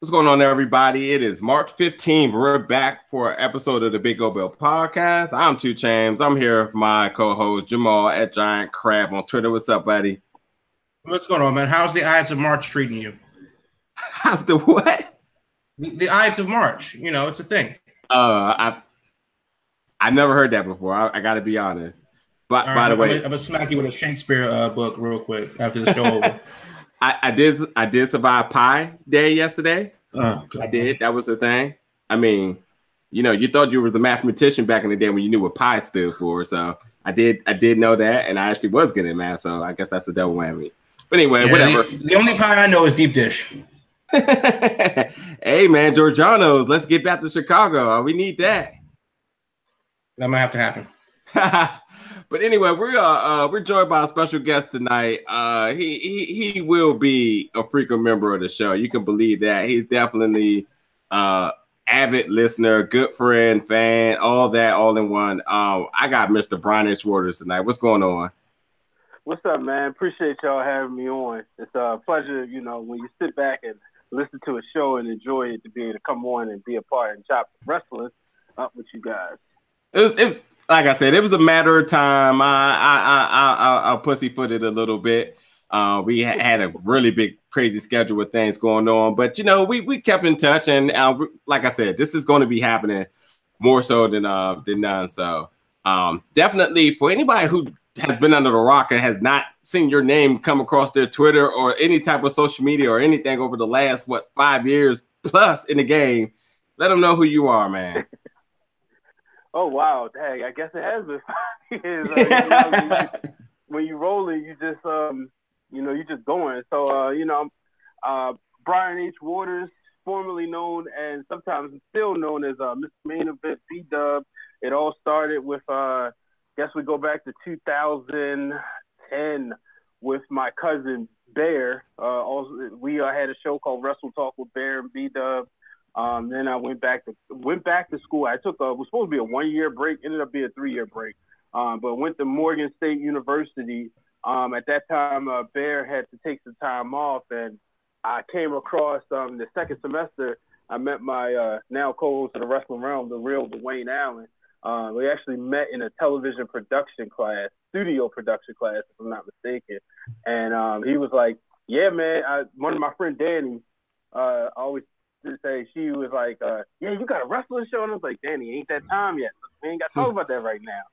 What's going on, everybody? It is March 15th. We're back for an episode of the Big Go Bill podcast. I'm 2 Chains. I'm here with my co-host Jamal at Giant Crab on Twitter. What's up, buddy? What's going on, man? How's the Ides of March treating you? How's the what? The Ides of March. You know, it's a thing. I never heard that before. I got to be honest. But right, by the way, I'm gonna smack you with a Shakespeare book real quick after the show over. I did survive Pi Day yesterday. Oh, I did. That was the thing. I mean, you know, you thought you was a mathematician back in the day when you knew what pi stood for. So I did know that, and I actually was good at math. So I guess that's a double whammy. But anyway, yeah, whatever. The only pie I know is deep dish. Hey man, Giorgiano's. Let's get back to Chicago. We need that. That might have to happen. But anyway, we're joined by a special guest tonight. He will be a frequent member of the show. You can believe that. He's definitely avid listener, good friend, fan, all that, all in one. I got Mr. Brian H. Waters tonight. What's going on? What's up, man? Appreciate y'all having me on. It's a pleasure, you know, when you sit back and listen to a show and enjoy it, to be able to come on and be a part and chop wrestling up with you guys. It was like I said, it was a matter of time. I pussyfooted a little bit. We had a really big, crazy schedule with things going on, but you know, we kept in touch, and like I said, this is going to be happening more so than none. So definitely for anybody who has been under the rock and has not seen your name come across their Twitter or any type of social media or anything over the last 5 years plus in the game, let them know who you are, man. Oh wow, dang! I guess it has been 5 years. You know, when you roll it, you just you know, you just going. So you know, I'm Brian H. Waters, formerly known and sometimes still known as Mr. Main Event B-Dub. It all started with guess we go back to 2010 with my cousin Bear. Also, we had a show called Wrestle Talk with Bear and B-Dub. Then I went back to school. I took was supposed to be a 1-year break, ended up being a 3-year break. But went to Morgan State University. At that time, Bear had to take some time off, and I came across the second semester. I met my now co-host of the Wrestling Realm, the real Dwayne Allen. We actually met in a television production class, studio production class, if I'm not mistaken. And he was like, "Yeah, man." One of my friend Danny always to say, she was like, "Yeah, you got a wrestling show?" And I was like, "Danny, ain't that time yet. We ain't got to talk about that right now."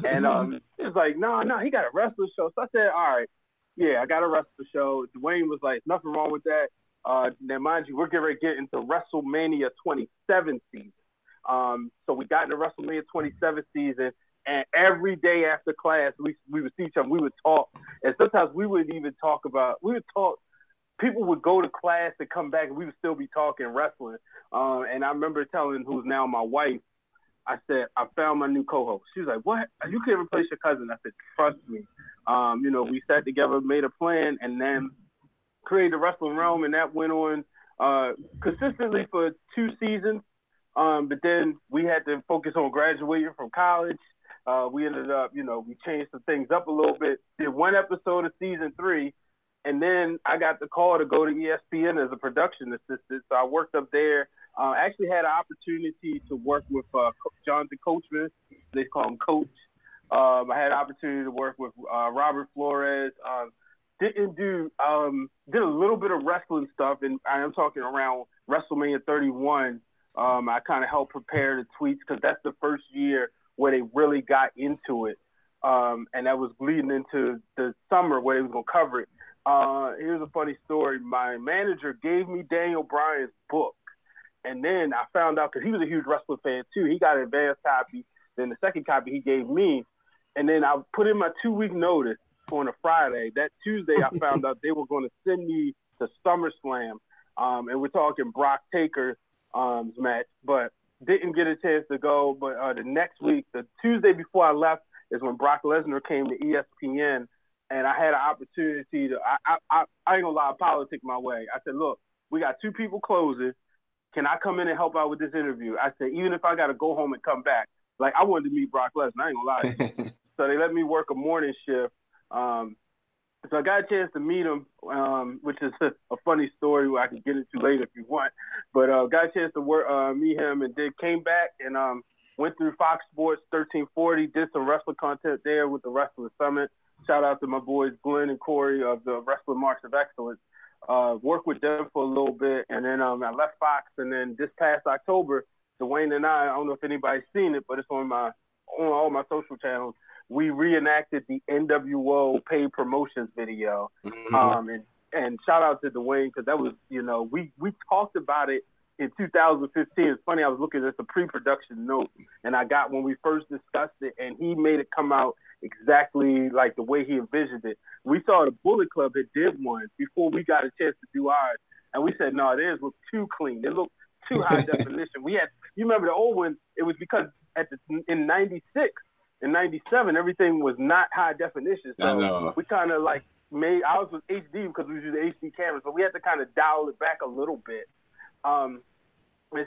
And he was like, no, he got a wrestling show. So I said, all right, yeah, I got a wrestling show. Dwayne was like, nothing wrong with that. Now, mind you, we're getting ready to get into WrestleMania 27 season. So we got into WrestleMania 27 season, and every day after class, we would see each other. We would talk, and sometimes we would even talk. People would go to class and come back, and we would still be talking wrestling. And I remember telling who's now my wife, I said, I found my new co-host. She was like, what? You can't replace your cousin. I said, trust me. You know, we sat together, made a plan, and then created the Wrestling Realm, and that went on consistently for 2 seasons. But then we had to focus on graduating from college. We ended up, you know, we changed some things up a little bit. Did 1 episode of season 3. And then I got the call to go to ESPN as a production assistant. So I worked up there. I actually had an opportunity to work with Jonathan Coachman. They call him Coach. I had an opportunity to work with Robert Flores. Did a little bit of wrestling stuff, and I am talking around WrestleMania 31. I kind of helped prepare the tweets because that's the first year where they really got into it. And that was leading into the summer where they was going to cover it. Here's a funny story. My manager gave me Daniel Bryan's book, and then I found out, because he was a huge wrestling fan too, he got an advanced copy. Then the second copy he gave me, and then I put in my 2-week notice on a Friday. That Tuesday I found out they were going to send me to SummerSlam, and we're talking Brock Taker's match, but didn't get a chance to go. But the next week, the Tuesday before I left, is when Brock Lesnar came to ESPN. And I had an opportunity to, I ain't gonna lie, politic my way. I said, look, we got 2 people closing. Can I come in and help out with this interview? I said, even if I got to go home and come back. Like, I wanted to meet Brock Lesnar. I ain't gonna lie to you. So they let me work a morning shift. The So I got a chance to meet him, which is a funny story I can get into later if you want. But got a chance to meet him, and then came back and went through Fox Sports 1340, did some wrestling content there with the Wrestling Summit. Shout out to my boys Glenn and Corey of the Wrestling March of Excellence. Worked with them for a little bit, and then I left Fox. And then this past October, Dwayne and I don't know if anybody's seen it, but it's on all my social channels. We reenacted the NWO paid promotions video. Mm-hmm. And shout out to Dwayne, because that was, we talked about it in 2015. It's funny, I was looking at the pre-production note, and I got when we first discussed it, and he made it come out exactly like the way he envisioned it. We saw the Bullet Club that did one before we got a chance to do ours, and we said, no, theirs looked too clean. It looked too high definition. You remember the old one, it was because in 96, in 97, everything was not high definition. So we kind of like ours was HD because we was using HD cameras, but we had to kind of dial it back a little bit. And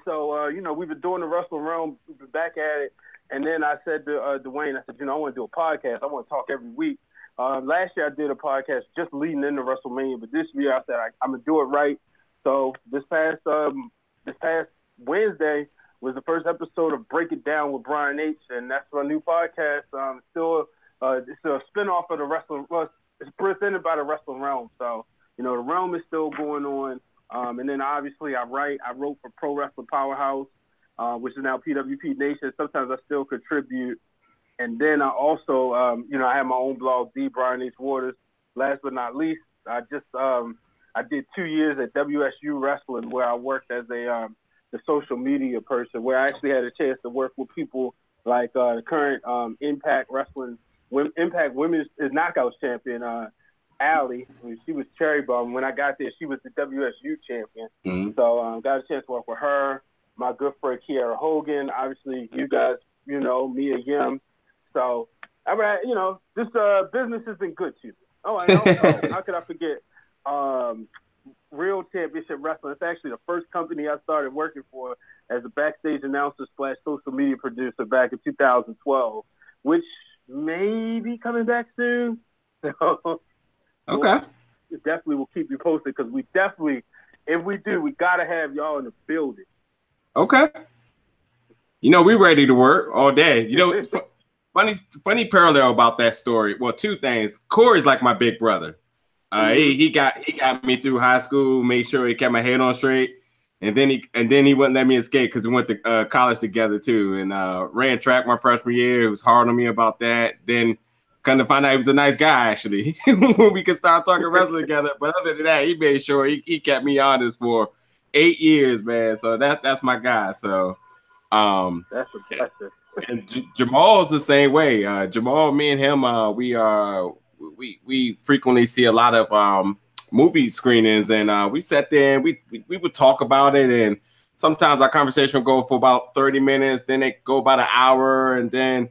so, we've been doing the Wrestling Realm, we've been back at it. And then I said to Dwayne, I said, I want to do a podcast. I want to talk every week. Last year I did a podcast just leading into WrestleMania, but this year I said I'm going to do it right. So this past Wednesday was the first episode of Break It Down with Brian H., and that's my new podcast. It's a spinoff of the Wrestling. Well, it's presented by the Wrestling Realm. So, the Realm is still going on. And then obviously I wrote for Pro Wrestling Powerhouse, which is now PWP Nation. Sometimes I still contribute. And then I also, I have my own blog, The Brian H. Waters. Last but not least, I did 2 years at WSU Wrestling, where I worked as the social media person, where I actually had a chance to work with people like the current Impact Women's Knockouts champion, Allie. She was Cherry Bomb. When I got there, she was the WSU champion. Mm-hmm. So got a chance to work with her, my good friend Kiara Hogan, obviously you guys, Mia Yim. So, this business has been good to me. Oh, I know. How could I forget? Real Championship Wrestling. It's actually the first company I started working for as a backstage announcer / social media producer back in 2012, which may be coming back soon. So, okay. Definitely will keep you posted, because we definitely, if we do, we got to have y'all in the building. Okay. We ready to work all day. Funny parallel about that story. Well, two things. Corey's like my big brother. He got me through high school, made sure he kept my head on straight, and then he wouldn't let me escape because we went to college together too, and ran track my freshman year. He was hard on me about that. Then come to find out he was a nice guy actually when we could start talking wrestling together. But other than that, he made sure he kept me honest for 8 years, man. So that's my guy. So that's a blessing. And Jamal's the same way. Jamal, me and him, we frequently see a lot of movie screenings, and we sat there and we would talk about it, and sometimes our conversation would go for about 30 minutes, then it go about an hour, and then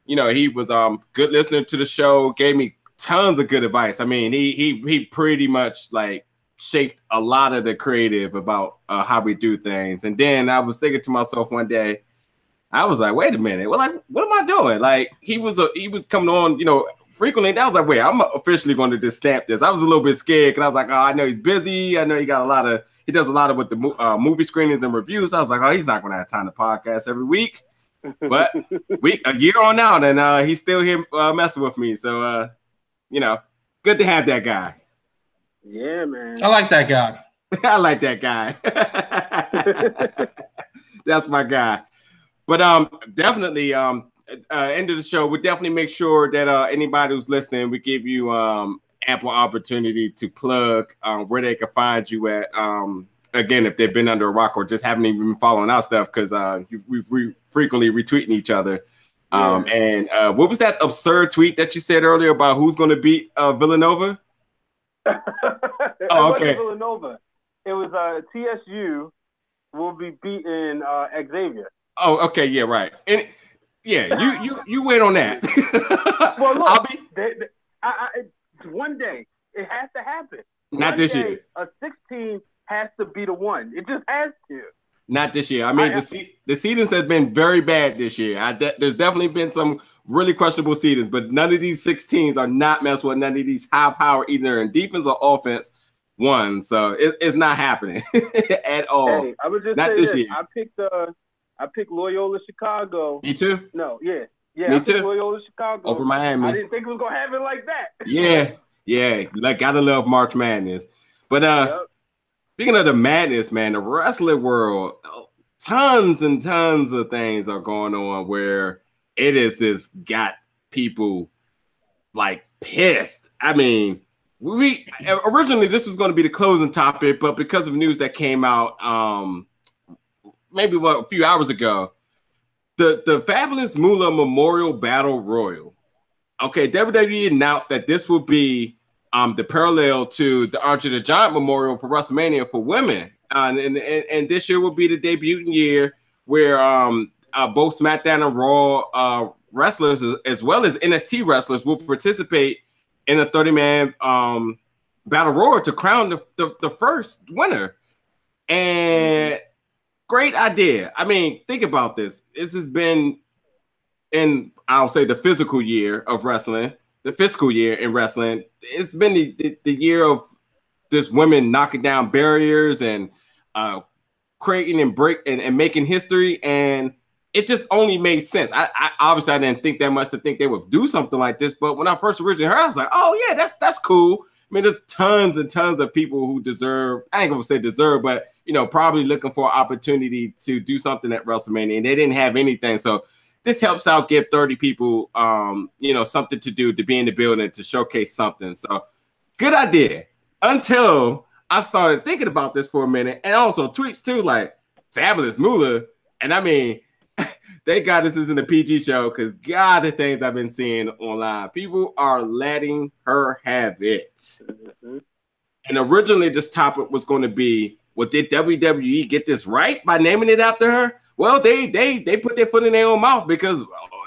he was good listener to the show, gave me tons of good advice. I mean, he pretty much like shaped a lot of the creative about how we do things. And then I was thinking to myself one day, I was like, wait a minute, well, like, what am I doing? Like, he was coming on, frequently. That was like, wait, I'm officially going to just stamp this. I was a little bit scared because I was like, oh, I know he's busy. I know he does a lot of with the movie screenings and reviews. I was like, oh, he's not going to have time to podcast every week. But a year on now, and he's still here messing with me. So, good to have that guy. Yeah, man. I like that guy. I like that guy. That's my guy. But definitely, end of the show, we'll definitely make sure that anybody who's listening, we give you ample opportunity to plug where they can find you at. Again, if they've been under a rock or just haven't even been following our stuff, because we frequently retweeting each other. And what was that absurd tweet that you said earlier about who's going to beat Villanova? Oh, okay. It wasn't Villanova. It was TSU will be beating Xavier. Oh, okay, yeah, right. And yeah, you wait on that. Well, look, one day it has to happen. Not this year. A 16 has to beat a 1. It just has to. Not this year. I mean, the seedings have been very bad this year. There's definitely been some really questionable seedings, but none of these 6 teams are not messed with none of these high power, either in defense or offense, won. So it's not happening at all. Hey, I would just not say this this. year. I picked Loyola Chicago. Me too. No, yeah. Me I too. picked Loyola Chicago over Miami. I didn't think it was gonna happen like that. Yeah. Like, gotta love March Madness. But speaking of the madness, man, the wrestling world, tons and tons of things are going on where it is just got people like pissed. I mean, we originally this was going to be the closing topic, but because of news that came out maybe a few hours ago, the Fabulous Moolah Memorial Battle Royal. Okay, WWE announced that this will be the parallel to the Andre the Giant Memorial for WrestleMania for women. And this year will be the debuting year where both SmackDown and Raw wrestlers, as well as NXT wrestlers, will participate in a 30-man battle royal to crown the first winner. And great idea. I mean, think about this. This has been in, I'll say, the physical year of wrestling, the fiscal year in wrestling. It's been the year of this women knocking down barriers and creating and making history. And it just only made sense. I obviously I didn't think that much to think they would do something like this. But when I first originally heard, I was like, oh yeah, that's cool. I mean, there's tons and tons of people who deserve, I ain't gonna say deserve, but probably looking for an opportunity to do something at WrestleMania, and they didn't have anything. So this helps out give 30 people something to do, to be in the building, to showcase something. So good idea. Until I started thinking about this for a minute, and also tweets too, like Fabulous Moolah. And I mean, thank God this isn't a PG show, because God, the things I've been seeing online, people are letting her have it. Mm-hmm. And originally this topic was going to be, well, did WWE get this right by naming it after her? Well, they put their foot in their own mouth, because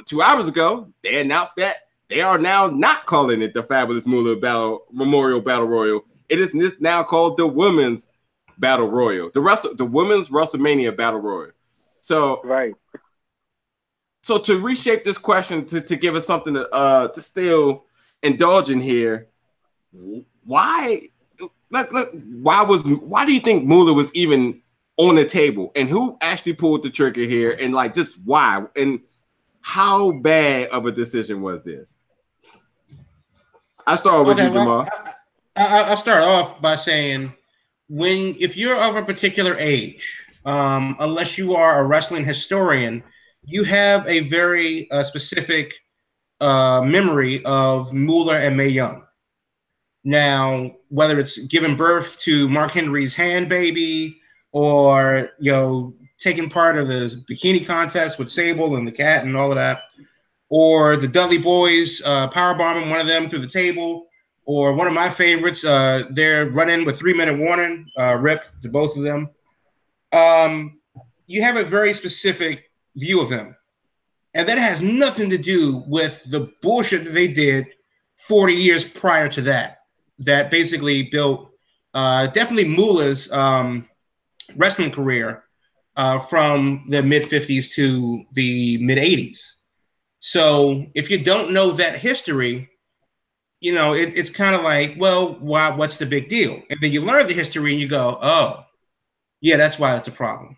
2 hours ago they announced that they are now not calling it the Fabulous Moolah Memorial Battle Royal. It is this now called the Women's Battle Royal, the Women's WrestleMania Battle Royal. So right. So to reshape this question, to give us something to still indulge in here, why do you think Moolah was even on the table, and who actually pulled the trigger here, and like just why, and how bad of a decision was this? I start with you, Jamal. I'll start off by saying, if you're of a particular age, unless you are a wrestling historian, you have a very specific memory of Moolah and Mae Young. Now, whether it's giving birth to Mark Henry's hand baby, or taking part of the bikini contest with Sable and the cat and all of that, or the Dudley boys powerbombing one of them through the table, or one of my favorites, they're running with 3-minute warning, rip to both of them. You have a very specific view of them. And that has nothing to do with the bullshit that they did 40 years prior to that, that basically built definitely Moolah's wrestling career from the mid-50s to the mid-80s. So if you don't know that history, it's kind of like, well, what's the big deal? And then you learn the history and you go, oh, yeah, that's why it's a problem.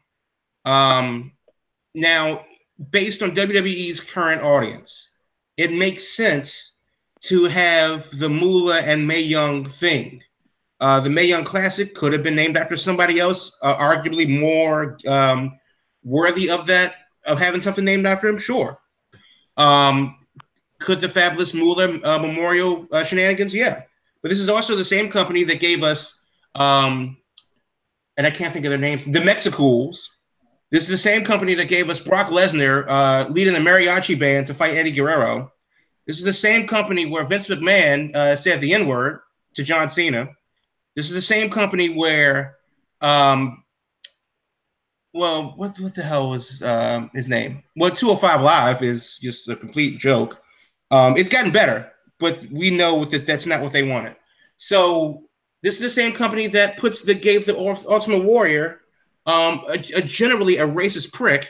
Now, based on WWE's current audience, it makes sense to have the Moolah and Mae Young thing. The Mae Young Classic could have been named after somebody else, arguably more worthy of having something named after him. Sure. Could the Fabulous Moolah Memorial shenanigans? Yeah. But this is also the same company that gave us, and I can't think of their names, the Mexicools. This is the same company that gave us Brock Lesnar leading the mariachi band to fight Eddie Guerrero. This is the same company where Vince McMahon said the N-word to John Cena. This is the same company where, what the hell was his name? Well, 205 Live is just a complete joke. It's gotten better, but we know that that's not what they wanted. So this is the same company that gave the Ultimate Warrior generally a racist prick,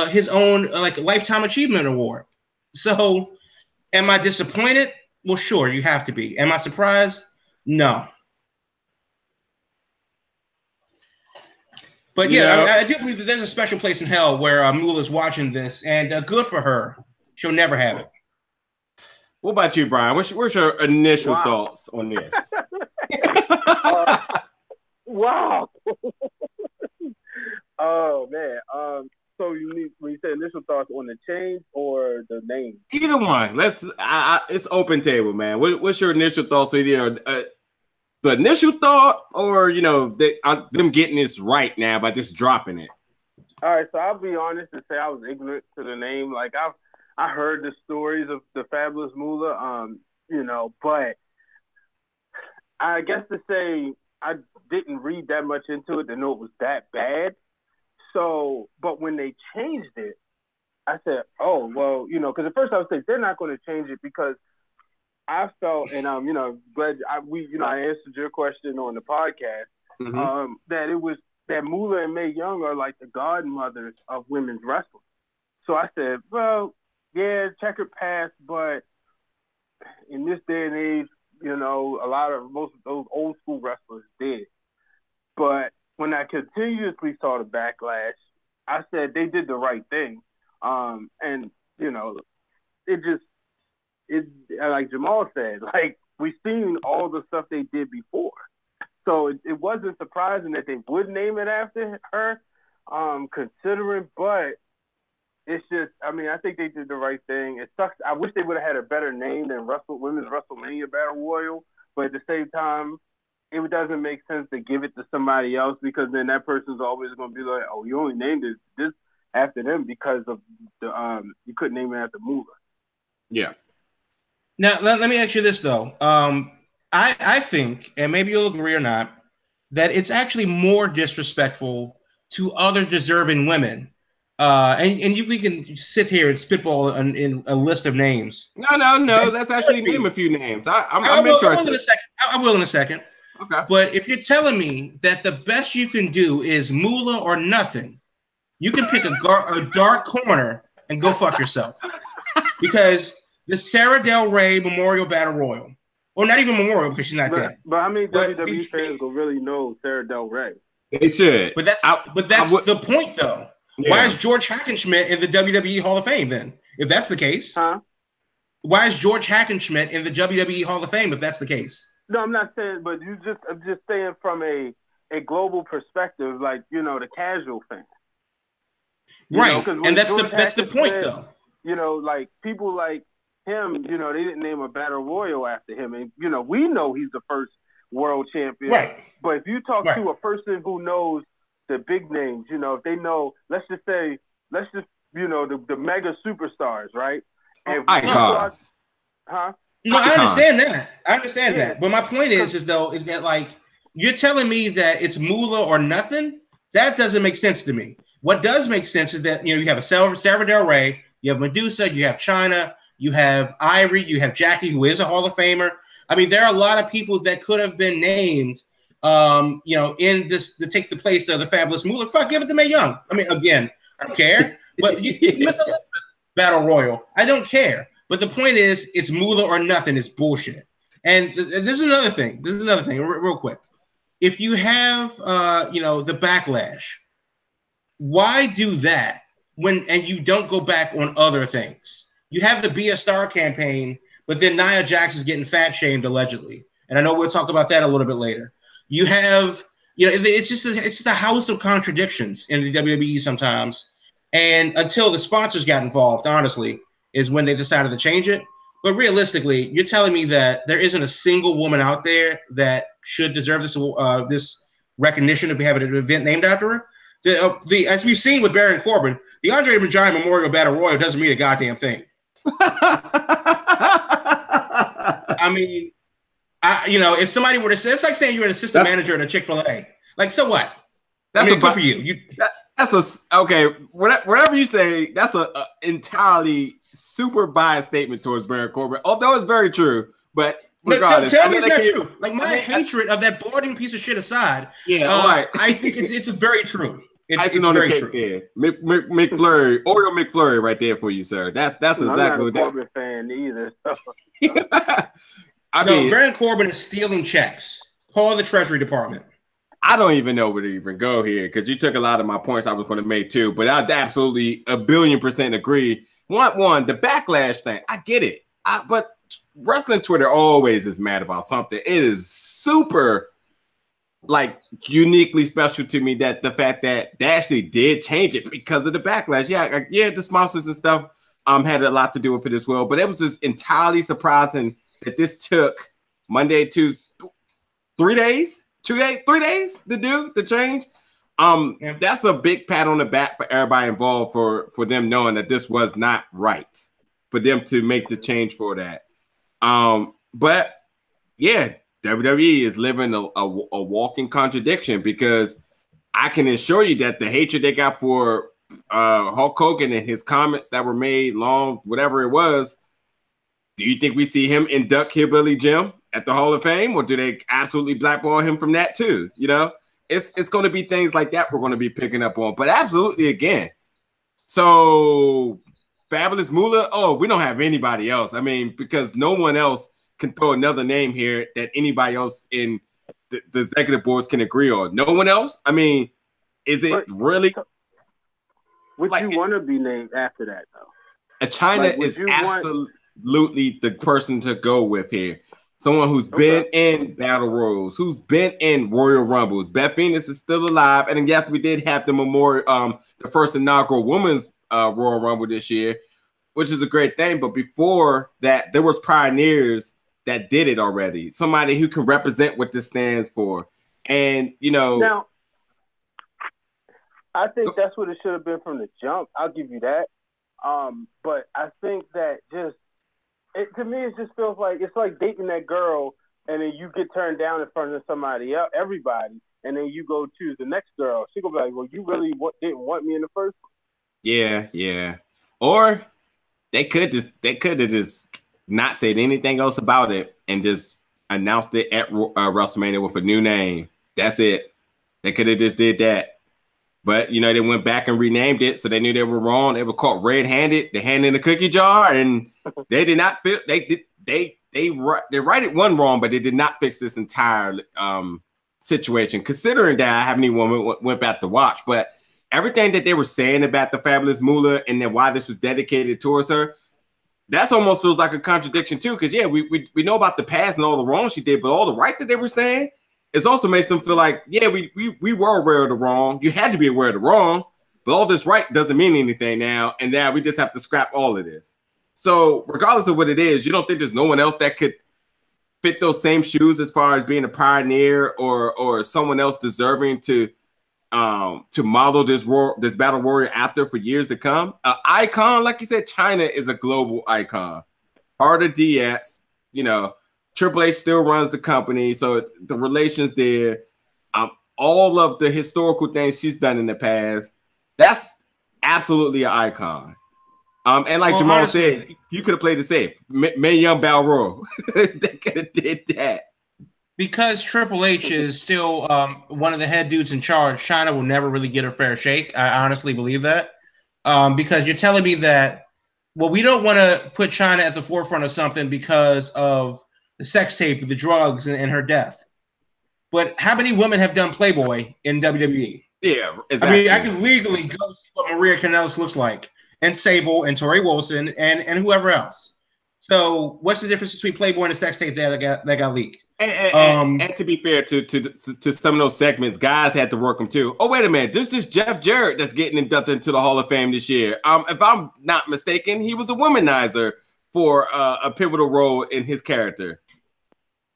his own like lifetime achievement award. So, am I disappointed? Well, sure, you have to be. Am I surprised? No. But yeah, I do believe that there's a special place in hell where Moolah's watching this, and good for her. She'll never have it. What about you, Brian? What's your initial thoughts on this? Wow. Oh man. So when you say initial thoughts on the change or the name? Either one. It's open table, man. What's your initial thoughts? The initial thought, or them getting this right now by just dropping it. All right, so I'll be honest and say I was ignorant to the name. Like I heard the stories of the Fabulous Moolah, but I guess to say I didn't read that much into it to know it was that bad. So, but when they changed it, I said, oh well, because at first I was saying they're not going to change it because I felt, and glad I answered your question on the podcast, that it was that Moolah and Mae Young are like the godmothers of women's wrestling. So I said, well, yeah, checkered past, but in this day and age, most of those old school wrestlers did. But when I continuously saw the backlash, I said they did the right thing, and it like Jamal said, like we've seen all the stuff they did before. So it wasn't surprising that they would name it after her, considering, but it's just, I think they did the right thing. It sucks. I wish they would have had a better name than Women's WrestleMania Battle Royal, but at the same time, it doesn't make sense to give it to somebody else because then that person's always going to be like, oh, you only named this after them because of the you couldn't name it after Moolah. Yeah. Now, let me ask you this, though. I think, and maybe you'll agree or not, that it's actually more disrespectful to other deserving women. We can sit here and spitball in a list of names. No. Let's actually name a few names. I'm interested. I will in a second. Okay. But if you're telling me that the best you can do is Moolah or nothing, you can pick a dark corner and go fuck yourself. Because the Sarah Del Rey Memorial Battle Royal, or not even Memorial because she's not dead. But how many WWE fans will really know Sarah Del Rey? They should. But that's the point, though. Yeah. Why is George Hackenschmidt in the WWE Hall of Fame then? If that's the case, why is George Hackenschmidt in the WWE Hall of Fame? If that's the case, no, I'm not saying. But I'm just saying from a global perspective, like the casual fan, right? And that's the point, though. Like people like him, they didn't name a battle royal after him, and we know he's the first world champion, right? But if you talk to a person who knows the big names, if they know, let's just the mega superstars, right? Icons. No, I understand that. But my point is that like you're telling me that it's Moolah or nothing. That doesn't make sense to me. What does make sense is that you have a Sarah Del Rey, you have Medusa, you have Chyna, you have Ivory, you have Jackie, who is a Hall of Famer. There are a lot of people that could have been named. In this to take the place of the Fabulous Moolah. Fuck, give it to Mae Young. Again, I don't care. But you Miss Elizabeth Battle Royal. I don't care. But the point is, it's Moolah or nothing. It's bullshit. And this is another thing. Real quick. If you have, the backlash, why do that and you don't go back on other things? You have the Be a Star campaign, but then Nia Jax is getting fat shamed allegedly, and I know we'll talk about that a little bit later. You have, it's just a house of contradictions in the WWE sometimes. And until the sponsors got involved, honestly, is when they decided to change it. But realistically, you're telling me that there isn't a single woman out there that should deserve this recognition if we have an event named after her. As we've seen with Baron Corbin, the Andre the Giant Memorial Battle Royal doesn't mean a goddamn thing. If somebody were to say, it's like saying you're an assistant manager at a Chick-fil-A. Like, so what? That's good for you. Whatever you say, that's a entirely super biased statement towards Baron Corbin. Although it's very true, but regardless, tell me it's not true. Like my hatred of that balding piece of shit aside, all right. I think it's very true. It's on very the cake true. there. McFlurry, Oreo McFlurry, right there for you, sir. That's exactly what I'm not a Corbin fan either. I mean, Baron Corbin is stealing checks. Call the Treasury Department. I don't even know where to even go here because you took a lot of my points I was going to make too. But I'd absolutely 1,000,000,000% agree. One, the backlash thing, I get it. But wrestling Twitter always is mad about something. It is super, like, uniquely special to me that the fact that they actually did change it because of the backlash. Yeah, the sponsors and stuff had a lot to do with it as well. But it was just entirely surprising that this took Monday, Tuesday, 3 days. 3 days to do the change. That's a big pat on the back for everybody involved for them knowing that this was not right for them to make the change for that. But yeah, WWE is living a walking contradiction because I can assure you that the hatred they got for Hulk Hogan and his comments that were made long, whatever it was. Do you think we see him induct Hillbilly Jim at the Hall of Fame, or do they absolutely blackball him from that too? You know, it's going to be things like that we're going to be picking up on. But absolutely, again, so Fabulous Moolah. Oh, we don't have anybody else. I mean, because no one else can throw another name here that anybody else in the executive boards can agree on. No one else. I mean, is it really? Would you want to be named after that though? China is absolutely the person to go with here. Someone who's been in battle royals, who's been in Royal Rumbles. Beth Phoenix is still alive, and yes, we did have the memorial, the first inaugural women's Royal Rumble this year, which is a great thing. But before that, there was pioneers that did it already. Somebody who can represent what this stands for, and you know. Now, I think that's what it should have been from the jump. I'll give you that. But I think that to me, it just feels like it's like dating that girl, and then you get turned down in front of somebody else, everybody, and then you go choose the next girl. She gonna be like, "Well, you really didn't want me in the first place." Yeah. Or they could have just not said anything else about it and just announced it at WrestleMania with a new name. That's it. They could have just did that. But, you know, they went back and renamed it, so they knew they were wrong. They were caught red-handed. They hand in the cookie jar, and they did not feel they righted one wrong, but they did not fix this entire situation. Considering that I haven't even went back to watch, but everything that they were saying about the Fabulous Moolah and then why this was dedicated towards her, that's almost feels like a contradiction too. Because we know about the past and all the wrong she did, but all the right that they were saying. It also makes them feel like, we were aware of the wrong. You had to be aware of the wrong, but all this right doesn't mean anything now. And now we just have to scrap all of this. So regardless of what it is, you don't think there's no one else that could fit those same shoes as far as being a pioneer or someone else deserving to model this battle warrior after for years to come? An icon, like you said, China is a global icon. Part of DS, you know. Triple H still runs the company, so the relations there, all of the historical things she's done in the past, that's absolutely an icon. And like Jamal said, you could have played it safe. Mae Young Battle Royal. They could have did that. Because Triple H is still one of the head dudes in charge, China will never really get a fair shake. I honestly believe that. Because you're telling me that, well, we don't want to put China at the forefront of something because of the sex tape, the drugs, and her death. But how many women have done Playboy in WWE? Yeah, exactly. I mean, I can legally go see what Maria Kanellis looks like, and Sable, and Tori Wilson, and whoever else. So what's the difference between Playboy and the sex tape that got leaked? And to be fair to some of those segments, guys had to work them too. Oh, wait a minute. This is Jeff Jarrett that's getting inducted into the Hall of Fame this year. If I'm not mistaken, he was a womanizer for a pivotal role in his character.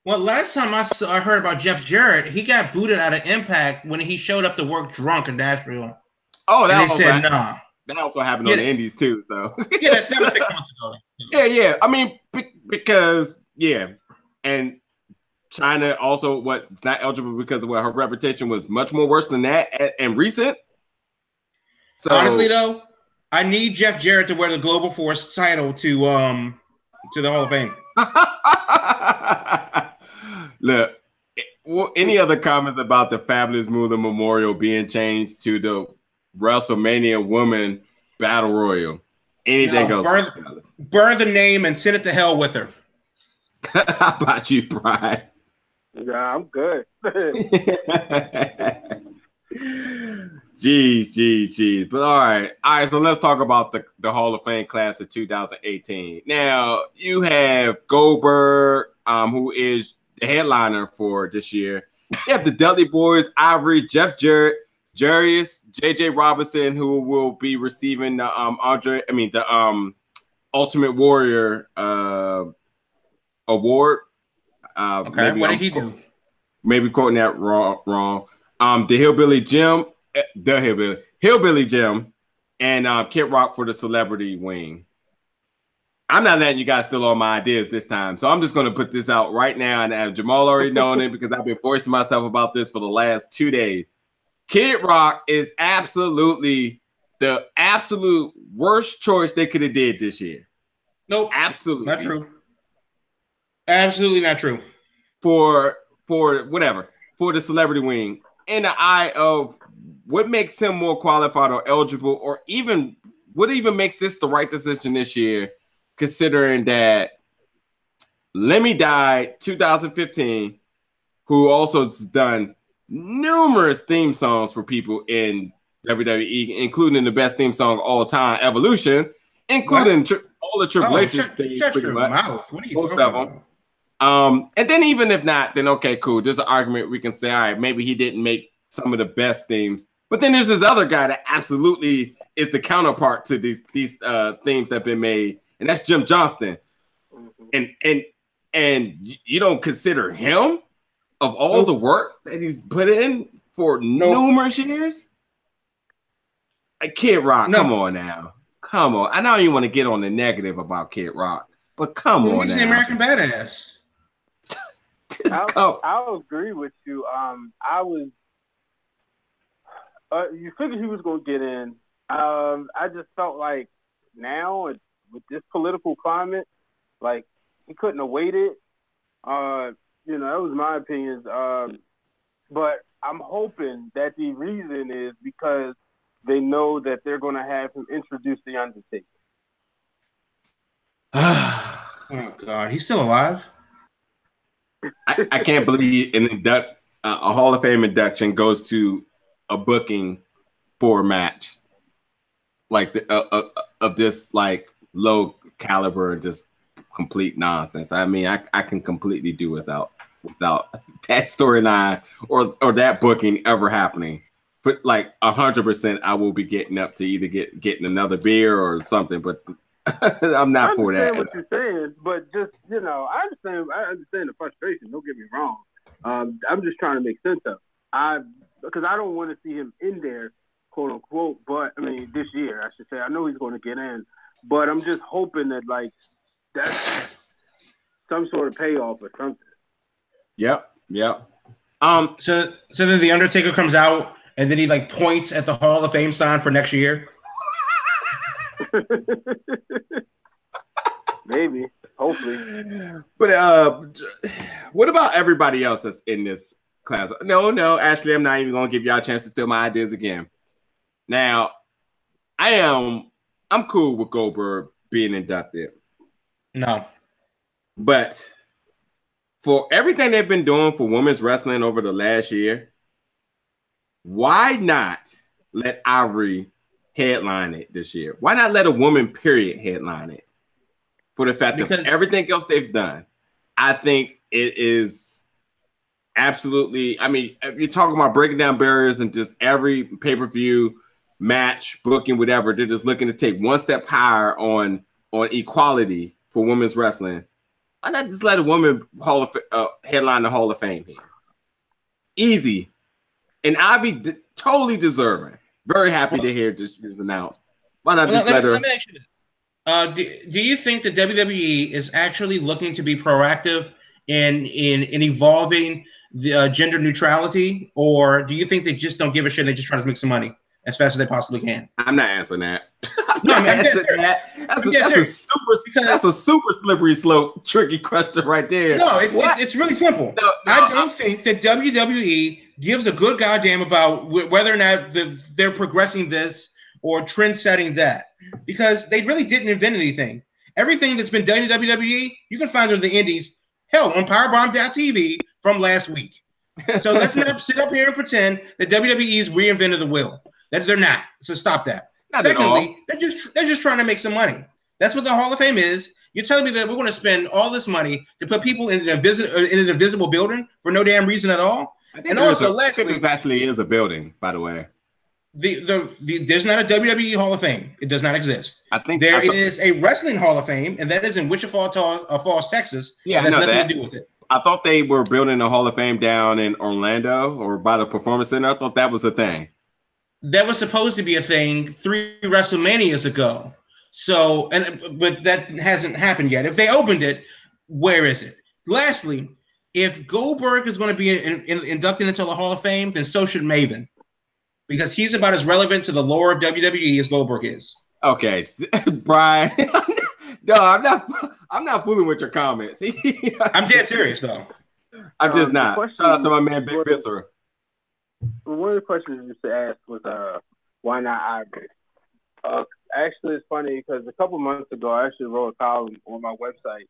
Well, last time I heard about Jeff Jarrett, he got booted out of Impact when he showed up to work drunk in Nashville. Oh, and they said nah. That also happened on the Indies too. So yeah, that's 6 months ago. Yeah. I mean, because and China also was not eligible because of her reputation was much more worse than that and recent. So honestly, though, I need Jeff Jarrett to wear the Global Force title to the Hall of Fame. Look, any other comments about the Fabulous Moolah Memorial being changed to the WrestleMania Woman Battle Royal? Anything else? Burn the name and send it to hell with her. How about you, Brian? Yeah, I'm good. Jeez. But all right. So let's talk about the Hall of Fame class of 2018. Now you have Goldberg, who is the headliner for this year. You have the Dudley Boyz, Ivory, Jeff Jarrett, Jarrius, JJ Robertson, who will be receiving the Ultimate Warrior award. Okay, what did he do? Maybe quoting that wrong. The Hillbilly Jim, and Kid Rock for the celebrity wing. I'm not letting you guys steal all my ideas this time, so I'm just going to put this out right now, and Jamal already known it because I've been voicing myself about this for the last 2 days. Kid Rock is absolutely the absolute worst choice they could have did this year. Nope, absolutely not true. Absolutely not true. For the celebrity wing, in the eye of what makes him more qualified or eligible, or even what even makes this the right decision this year, considering that Lemmy died 2015, who also has done numerous theme songs for people in WWE, including the best theme song of all time, Evolution, including all the Triple H's themes. Shut your mouth. What are you talking about? And then even if not, then okay, cool. There's an argument we can say, all right, maybe he didn't make some of the best themes. But then there's this other guy that absolutely is the counterpart to these themes that have been made, and that's Jim Johnston. And you don't consider him of all the work that he's put in for numerous years? Kid Rock, come on now. Come on. I know you want to get on the negative about Kid Rock, but come on he's now. He's the American badass. I'll agree with you. You figured he was going to get in. I just felt like now with this political climate, like he couldn't have waited. That was my opinion. But I'm hoping that the reason is because they know that they're going to have him introduce the Undertaker. Oh God, he's still alive. I can't believe a Hall of Fame induction goes to a booking for a match like of this like low caliber and just complete nonsense. I mean, I can completely do without that storyline or that booking ever happening. But like 100%, I will be getting up to either getting another beer or something. But I'm not for that. I understand what you're saying, but just I understand the frustration. Don't get me wrong. I'm just trying to make sense of it. Because I don't want to see him in there, quote unquote. But I mean, this year, I should say. I know he's going to get in, but I'm just hoping that like that's some sort of payoff or something. Yep. So then the Undertaker comes out and then he like points at the Hall of Fame sign for next year. Maybe, hopefully. But what about everybody else that's in this class? No, actually, I'm not even gonna give y'all a chance to steal my ideas again. Now, I'm cool with Goldberg being inducted. No. But for everything they've been doing for women's wrestling over the last year, why not let Ivory headline it this year? Why not let a woman, period, headline it? For the fact that everything else they've done, I think it is absolutely, I mean, if you're talking about breaking down barriers and just every pay-per-view match, booking, whatever, they're just looking to take one step higher on equality for women's wrestling. Why not just let a woman headline the Hall of Fame here? Easy. And Ivy totally deserving. Very happy to hear this year's announced. Why not just let her? Let me ask you this. Do you think that WWE is actually looking to be proactive in evolving the gender neutrality, or do you think they just don't give a shit and they just try to make some money? as fast as they possibly can. I'm not answering that. No, I'm answering that. That's a super slippery slope, tricky question right there. No, it's really simple. No, I don't think that WWE gives a good goddamn about whether or not they're progressing this or trend setting that, because they really didn't invent anything. Everything that's been done in WWE, you can find on the indies, hell, on Powerbomb.tv from last week. So let's not sit up here and pretend that WWE's reinvented the wheel. That they're not. So stop that. Secondly, they're just trying to make some money. That's what the Hall of Fame is. You're telling me that we're going to spend all this money to put people in an invisible building for no damn reason at all? And also, lastly, it actually is a building, by the way. There's not a WWE Hall of Fame. It does not exist. There is a Wrestling Hall of Fame, and that is in Wichita Falls, Texas. Yeah, and has nothing to do with it. I thought they were building a Hall of Fame down in Orlando or by the Performance Center. I thought that was a thing. That was supposed to be a thing 3 WrestleManias ago. So, but that hasn't happened yet. If they opened it, where is it? Lastly, if Goldberg is going to be inducted into the Hall of Fame, then so should Maven, because he's about as relevant to the lore of WWE as Goldberg is. Okay, Brian. No, I'm not fooling with your comments. I'm dead serious though. I'm just not. Shout out to my man Big Viscera. One of the questions you used to ask was, why not Ivory? Actually, it's funny because a couple months ago, I actually wrote a column on my website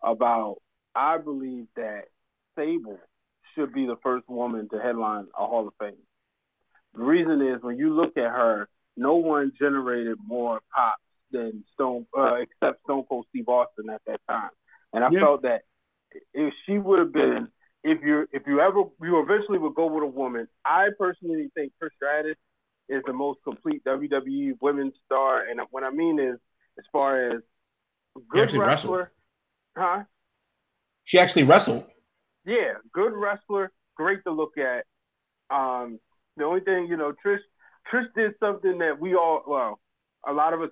about, I believe that Sable should be the first woman to headline a Hall of Fame. The reason is, when you look at her, no one generated more pops than except Stone Cold Steve Austin at that time. And I felt that if she would have been, if you eventually would go with a woman, I personally think Trish Stratus is the most complete WWE women's star. And what I mean is, as far as good wrestler, She actually wrestled. Yeah, good wrestler, great to look at. The only thing, Trish did something that a lot of us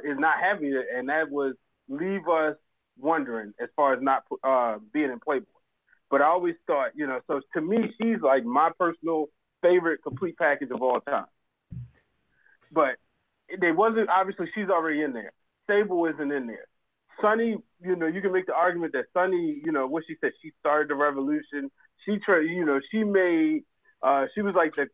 is not happy, and that was leave us wondering as far as not being in Playboy. But I always thought, so to me, she's like my personal favorite complete package of all time. But they wasn't, obviously she's already in there. Sable isn't in there. Sunny, you can make the argument that Sunny, what she said, she started the revolution. She made, she was like the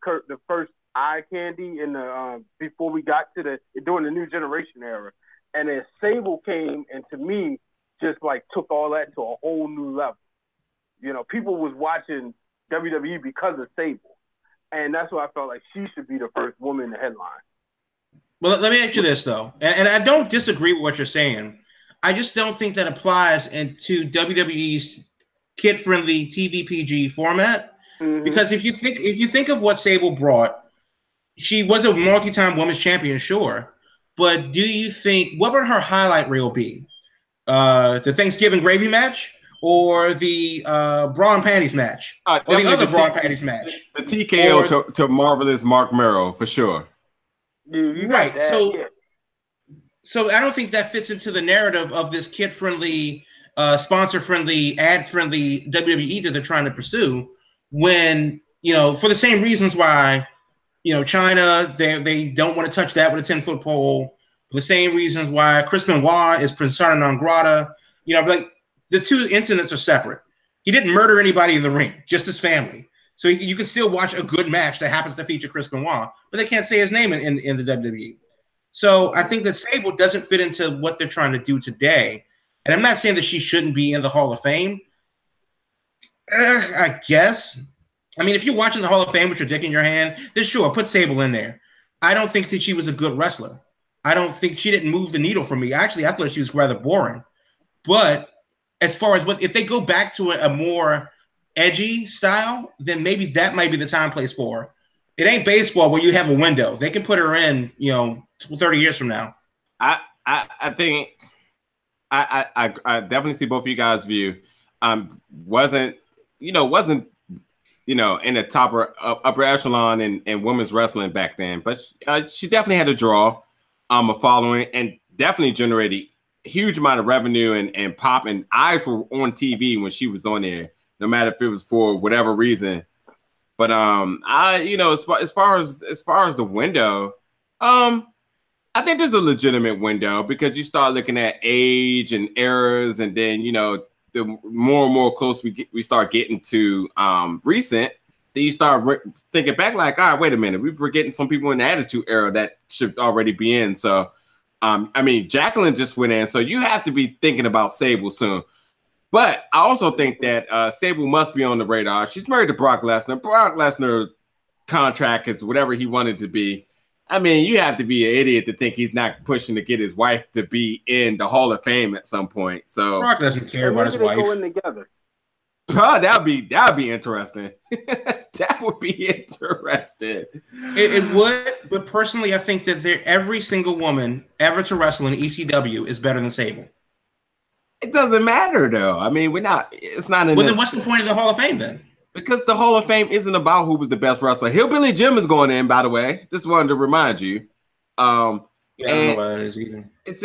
first eye candy in the before we got to during the New Generation era. And then Sable came and to me just like took all that to a whole new level. People was watching WWE because of Sable. And that's why I felt like she should be the first woman to headline. Well, let me ask you this, though. And I don't disagree with what you're saying. I just don't think that applies into WWE's kid-friendly TV PG format. Mm-hmm. Because if you think of what Sable brought, she was a multi-time women's champion, sure. But do you think, what would her highlight reel be? The Thanksgiving gravy match? Or the bra and panties match, or the other bra and panties match, the TKO to Marvelous Mark Merrow for sure. Right. So I don't think that fits into the narrative of this kid-friendly, sponsor-friendly, ad-friendly WWE that they're trying to pursue. When for the same reasons why China they don't want to touch that with a 10-foot pole. For the same reasons why Chris Benoit is persona non grata. Like. The two incidents are separate. He didn't murder anybody in the ring, just his family. So you can still watch a good match that happens to feature Chris Benoit, but they can't say his name in the WWE. So I think that Sable doesn't fit into what they're trying to do today. And I'm not saying that she shouldn't be in the Hall of Fame. I guess. I mean, if you're watching the Hall of Fame with your dick in your hand, then sure, put Sable in there. I don't think that she was a good wrestler. I don't think she didn't move the needle for me. Actually, I thought she was rather boring. But as far as if they go back to a more edgy style, then maybe that might be the time place for her. It ain't baseball where you have a window. They can put her in, 30 years from now. I think I definitely see both of you guys' view. Wasn't in the top or upper echelon in women's wrestling back then, but she definitely had a draw, a following, and definitely generated huge amount of revenue and pop, and eyes were on TV when she was on there, no matter if it was for whatever reason. But as far as the window, I think there's a legitimate window because you start looking at age and eras, and then the more and more close we start getting to recent, then you start thinking back like, all right, wait a minute, we're forgetting some people in the Attitude Era that should already be in. So, Jacqueline just went in, so you have to be thinking about Sable soon. But I also think that Sable must be on the radar. She's married to Brock Lesnar. Brock Lesnar's contract is whatever he wanted to be. I mean, you have to be an idiot to think he's not pushing to get his wife to be in the Hall of Fame at some point. So Brock doesn't care about his wife. Go in together. That'd be interesting. That would be interesting. It would, but personally, I think that every single woman ever to wrestle in ECW is better than Sable. It doesn't matter though. I mean, it's not. Well, then what's the point of the Hall of Fame then? Because the Hall of Fame isn't about who was the best wrestler. Hillbilly Jim is going in, by the way. Just wanted to remind you. I don't know what that is either. It's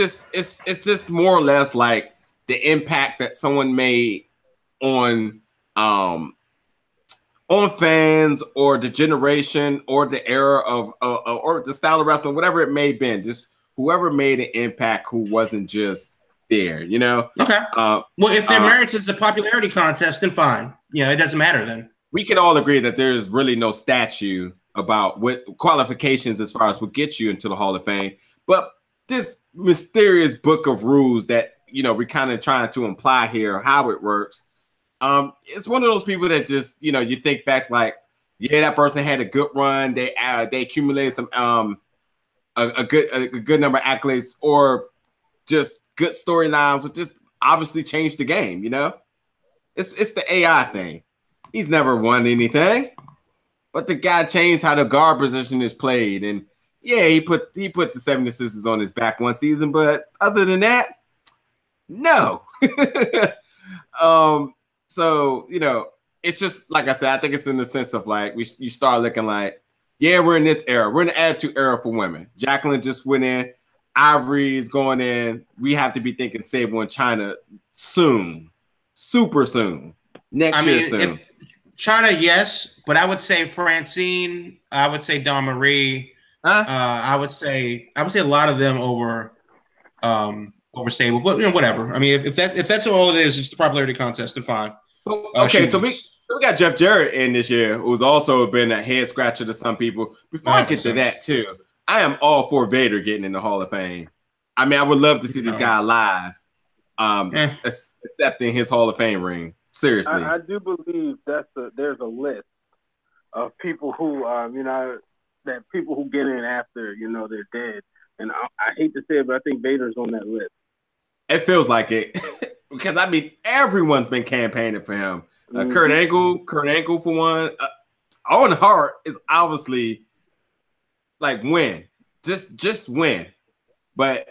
just more or less like the impact that someone made on fans or the generation or the era of or the style of wrestling, whatever it may have been. Just whoever made an impact who wasn't just there, Okay. Well, if their marriage is a popularity contest, then fine. It doesn't matter then. We can all agree that there's really no statute about what qualifications as far as what gets you into the Hall of Fame. But this mysterious book of rules that, we're kind of trying to imply here, how it works. It's one of those people that just, you think back like, yeah, that person had a good run. They accumulated some a good number of accolades or just good storylines, or just obviously changed the game. It's the AI thing. He's never won anything, but the guy changed how the guard position is played, and yeah, he put the 76ers on his back one season, but other than that, no. So it's just like I said. I think it's in the sense of like you start looking like, yeah, we're in this era. We're in the Attitude Era for women. Jacqueline just went in. Ivory is going in. We have to be thinking Sable in China soon, super soon, next year soon. If China, yes, but I would say Francine. I would say Dawn Marie. I would say a lot of them over Sable, but whatever. I mean, if that's all it is, it's the popularity contest, then fine. Okay, so we got Jeff Jarrett in this year, who's also been a head scratcher to some people. Before I get to that too, I am all for Vader getting in the Hall of Fame. I mean, I would love to see this guy live, accepting his Hall of Fame ring. Seriously, I do believe there's a list of people who that people who get in after they're dead, and I hate to say it, but I think Vader's on that list. It feels like it because I mean everyone's been campaigning for him. Kurt Angle for one. Owen Hart is obviously like win, just win. But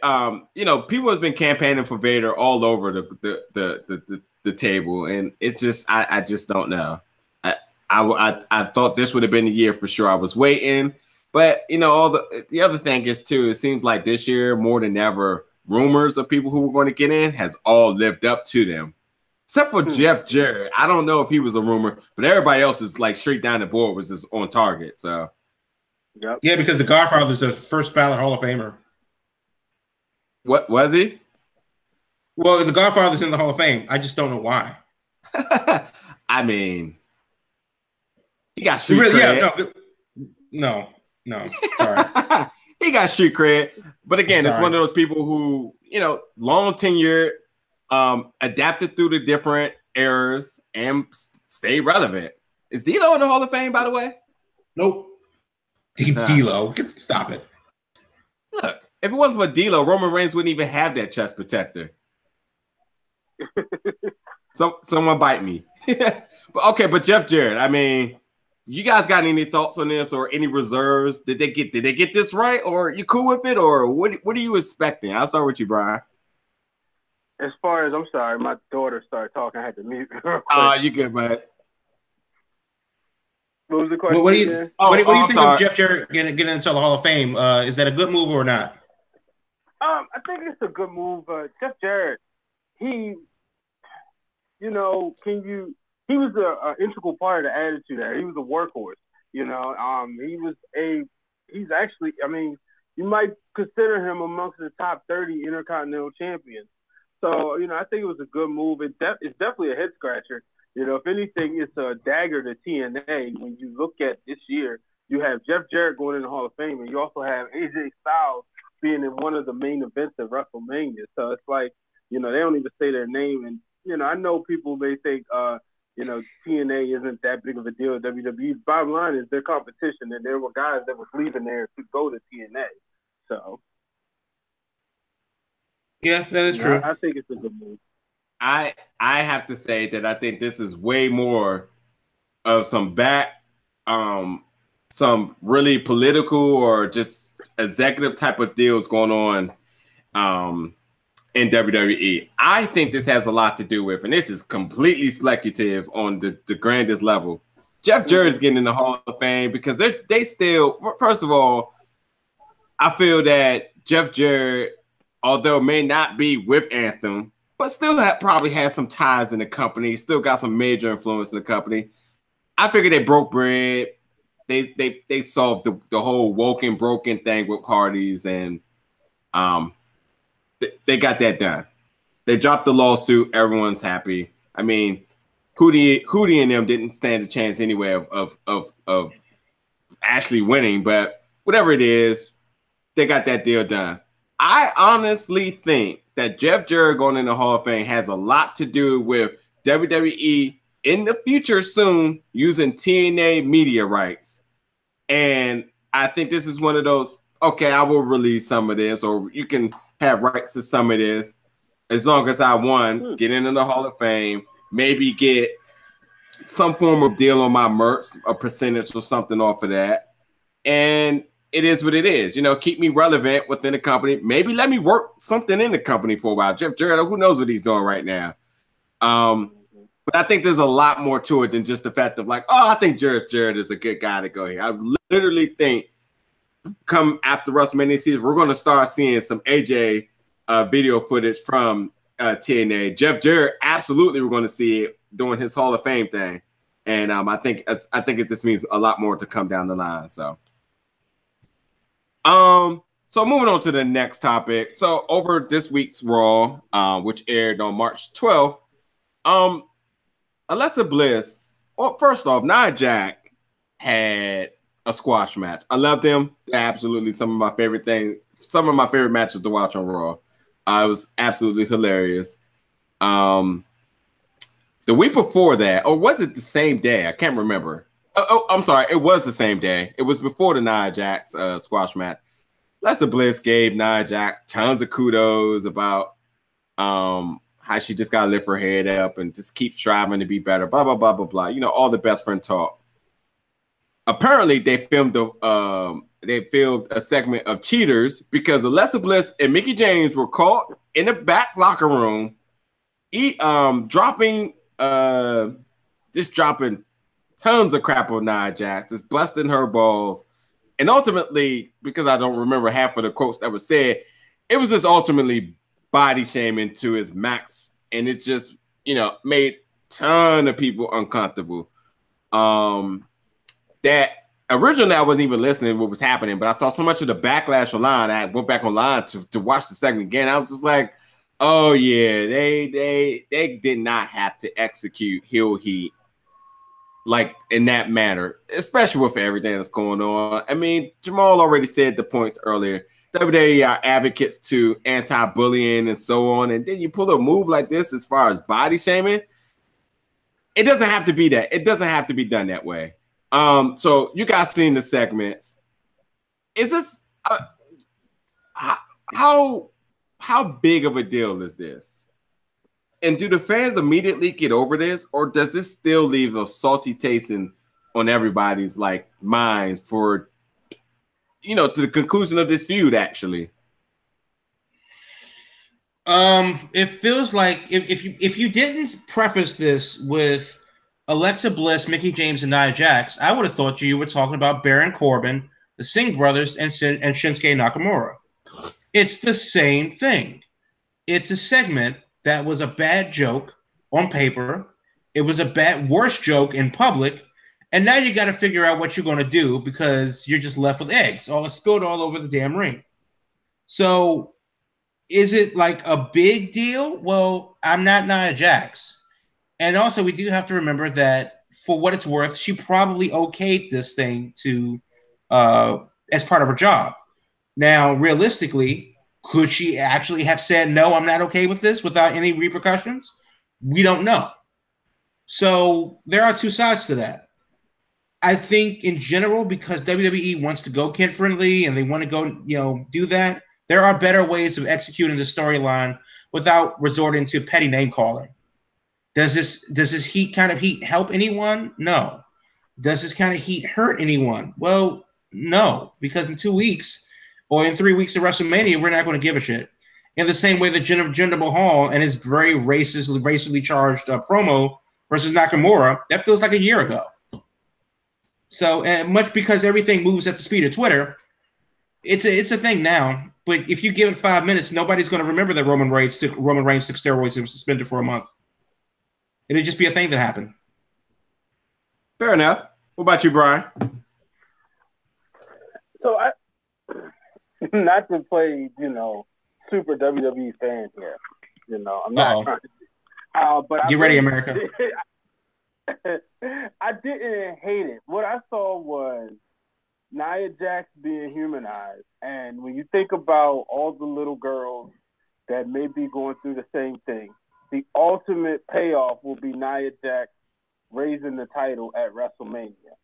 people have been campaigning for Vader all over the table, and it's just I just don't know. I thought this would have been the year for sure. I was waiting, but all the other thing is too. It seems like this year more than ever, rumors of people who were going to get in has all lived up to them, except for Jeff Jarrett. I don't know if he was a rumor, but everybody else is like straight down the board was just on target. So, yep. Yeah, because the Godfather's the first ballot Hall of Famer. What was he? Well, the Godfather's in the Hall of Fame. I just don't know why. I mean, he got street cred. No. Sorry. He got street cred. But again, it's one of those people who, long tenured, adapted through the different eras and stay relevant. Is D'Lo in the Hall of Fame, by the way? Nope. D'Lo, stop it. Look, if it wasn't for D'Lo, Roman Reigns wouldn't even have that chest protector. Someone bite me. But Jeff Jarrett, I mean, you guys got any thoughts on this or any reserves? Did they get this right, or you cool with it, or what are you expecting? I'll start with you, Brian. As far as, I'm sorry, my daughter started talking. I had to mute her. You good, man. What was the question? What do you think of Jeff Jarrett getting into the Hall of Fame? Is that a good move or not? I think it's a good move. Jeff Jarrett, he, can you he was a integral part of the attitude there. He was a workhorse. He's actually, I mean, you might consider him amongst the top 30 Intercontinental champions. So, I think it was a good move. It's definitely a head scratcher. If anything, it's a dagger to TNA. When you look at this year, you have Jeff Jarrett going in the Hall of Fame, and you also have AJ Styles being in one of the main events of WrestleMania. So it's like, they don't even say their name. And, I know people may think, TNA isn't that big of a deal at WWE. Bottom line is their competition, and there were guys that was leaving there to go to TNA. So, yeah, that is true. I think it's a good move. I have to say that I think this is way more of some really political or just executive type of deals going on in WWE. I think this has a lot to do with, and this is completely speculative on the grandest level, Jeff Jarrett's getting in the Hall of Fame because they still, first of all, I feel that Jeff Jarrett, although may not be with Anthem, but still probably has some ties in the company, still got some major influence in the company. I figure they broke bread. They solved the whole woke and broken thing with Hardy's, and they got that done. They dropped the lawsuit. Everyone's happy. I mean, Hootie and them didn't stand a chance anyway of actually winning, but whatever it is, they got that deal done. I honestly think that Jeff Jarrett going in the Hall of Fame has a lot to do with WWE in the future soon using TNA media rights. And I think this is one of those, okay, I will release some of this, or you can have rights to some of this as long as I won, get into the Hall of Fame, maybe get some form of deal on my merch, a percentage or something off of that. And it is what it is. Keep me relevant within the company. Maybe let me work something in the company for a while. Jeff Jarrett, who knows what he's doing right now? But I think there's a lot more to it than just the fact of like, I think Jarrett is a good guy to go here. I literally think come after WrestleMania season, we're going to start seeing some AJ video footage from TNA. Jeff Jarrett, absolutely, we're going to see it doing his Hall of Fame thing. And I think it just means a lot more to come down the line. So moving on to the next topic. So over this week's Raw, which aired on March 12th, Alexa Bliss, well, first off, Nia Jax had a squash match. I love them. They're absolutely some of my favorite matches to watch on Raw. It was absolutely hilarious. The week before that, or was it the same day? I can't remember. I'm sorry. It was the same day. It was before the Nia Jax squash match. Alexa Bliss gave Nia Jax tons of kudos about how she just got to lift her head up and just keep striving to be better, blah, blah, blah, blah, blah. All the best friend talk. Apparently, they filmed a segment of cheaters because Alexa Bliss and Mickie James were caught in the back locker room, dropping tons of crap on Nia Jax, just busting her balls. And ultimately, because I don't remember half of the quotes that were said, it was just ultimately body shaming to his max. And it just, made a ton of people uncomfortable. That originally I wasn't even listening to what was happening, but I saw so much of the backlash online. I went back online to watch the segment again. I was just like, oh yeah, they did not have to execute heel heat like in that manner, especially with everything that's going on. I mean, Jamal already said the points earlier. WWE are advocates to anti-bullying and so on, and then you pull a move like this as far as body shaming. It doesn't have to be that. It doesn't have to be done that way. So you guys seen the segments. Is this how big of a deal is this? And do the fans immediately get over this, or does this still leave a salty taste on everybody's like minds for to the conclusion of this feud? Actually, it feels like if you didn't preface this with Alexa Bliss, Mickie James, and Nia Jax, I would have thought you were talking about Baron Corbin, the Singh brothers, and Shinsuke Nakamura. It's the same thing. It's a segment that was a bad joke on paper. It was a worse joke in public. And now you got to figure out what you're going to do because you're just left with eggs. All spilled all over the damn ring. So is it like a big deal? Well, I'm not Nia Jax. And also, we do have to remember that for what it's worth, she probably okayed this thing to as part of her job. Now, realistically, could she actually have said, no, I'm not okay with this without any repercussions? We don't know. So there are two sides to that. I think in general, because WWE wants to go kid-friendly and they want to go, do that, there are better ways of executing the storyline without resorting to petty name-calling. Does this heat help anyone? No. Does this kind of heat hurt anyone? Well, no, because in 2 weeks or in 3 weeks of WrestleMania, we're not going to give a shit. In the same way that Jinder Mahal and his very racially charged promo versus Nakamura, that feels like a year ago. So much because everything moves at the speed of Twitter, it's a thing now. But if you give it 5 minutes, nobody's going to remember that Roman Reigns took steroids and was suspended for a month. It'll just be a thing that happened. Fair enough. What about you, Brian? So not to play, super WWE fan here. I'm not trying to. But get ready, America. I didn't hate it. What I saw was Nia Jax being humanized. And when you think about all the little girls that may be going through the same thing, the ultimate payoff will be Nia Jax raising the title at WrestleMania.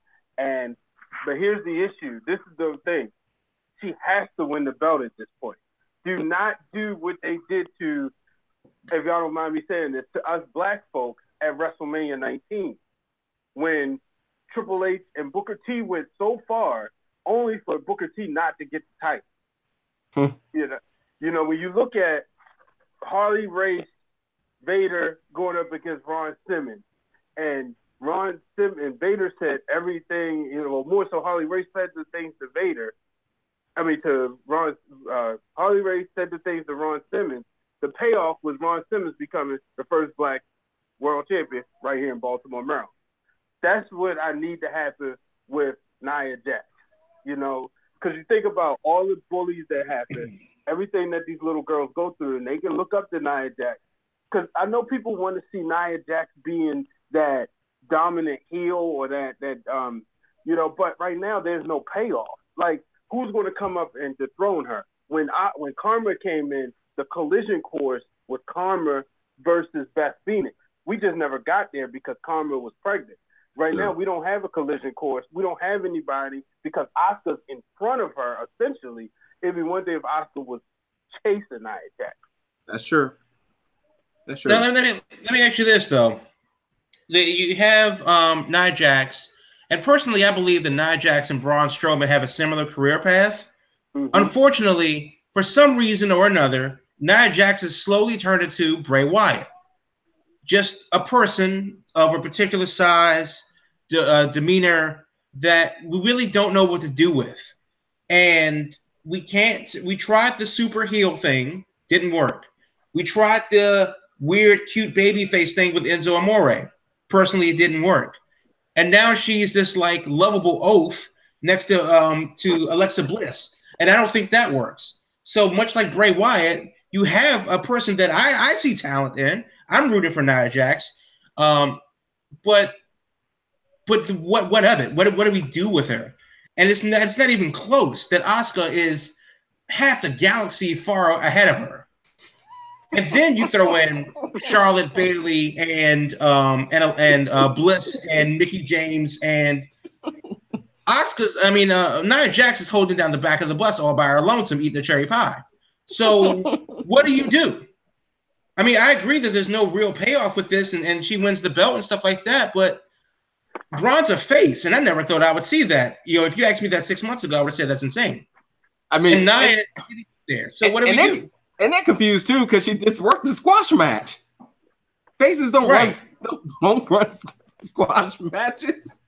But here's the issue. This is the thing. She has to win the belt at this point. Do not do what they did to, if y'all don't mind me saying this, to us black folks at WrestleMania 19, when Triple H and Booker T went so far, only for Booker T not to get the title. When you look at Harley Race, Vader going up against Ron Simmons, and Vader said everything, more so Harley Race said the things to Vader. Harley Race said the things to Ron Simmons. The payoff was Ron Simmons becoming the first black world champion right here in Baltimore, Maryland. That's what I need to happen with Nia Jax, because you think about all the bullies that happen, everything that these little girls go through, and they can look up to Nia Jax. Because I know people want to see Nia Jax being that dominant heel or that but right now there's no payoff. Like, who's going to come up and dethrone her? When Karma came in, the collision course was Karma versus Beth Phoenix. We just never got there because Karma was pregnant. Right now, we don't have a collision course. We don't have anybody because Asuka's in front of her, essentially. It'd be one thing if Asuka was chasing Nia Jax. That's true. That's true. Now, let me ask you this, though. You have Nia Jax, and personally, I believe that Nia Jax and Braun Strowman have a similar career path. Mm-hmm. Unfortunately, for some reason or another, Nia Jax has slowly turned into Bray Wyatt. Just a person of a particular size, demeanor that we really don't know what to do with. And we tried the super heel thing, didn't work. We tried the weird, cute baby face thing with Enzo Amore. Personally, it didn't work. And now she's this like lovable oaf next to Alexa Bliss. And I don't think that works. So much like Bray Wyatt, you have a person that I see talent in. I'm rooting for Nia Jax. But what of it? What do we do with her? And it's not even close that Asuka is half the galaxy far ahead of her. And then you throw in Charlotte, Bayley, and Bliss and Mickie James and Nia Jax is holding down the back of the bus all by her lonesome eating a cherry pie. So what do you do? I mean, I agree that there's no real payoff with this and she wins the belt and stuff like that, but Braun's a face, and I never thought I would see that. If you asked me that 6 months ago, I would have said that's insane. I mean, and Nia there. So what do we do? And they're confused too because she just worked the squash match. Faces don't run squash matches,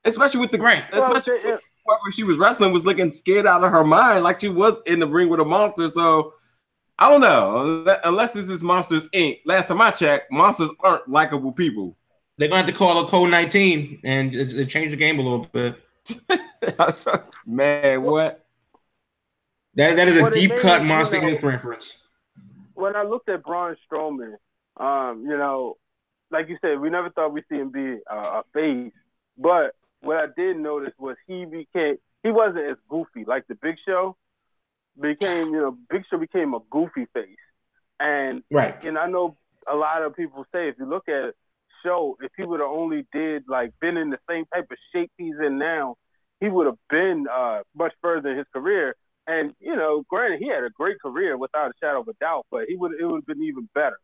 especially with the whoever she was wrestling was looking scared out of her mind, like she was in the ring with a monster. So I don't know. Unless this is Monsters Inc. Last time I checked, monsters aren't likable people. They're going to have to call it Code 19 and change the game a little bit. Man, what? That is a deep cut Monster Inc. reference. When I looked at Braun Strowman, like you said, we never thought we'd see him be a face. But what I did notice was he wasn't as goofy like the Big Show. Big Show became a goofy face. And I know a lot of people say if you look at Show, if he would have only been in the same type of shape he's in now, he would have been much further in his career. And, granted, he had a great career without a shadow of a doubt, but it would have been even better.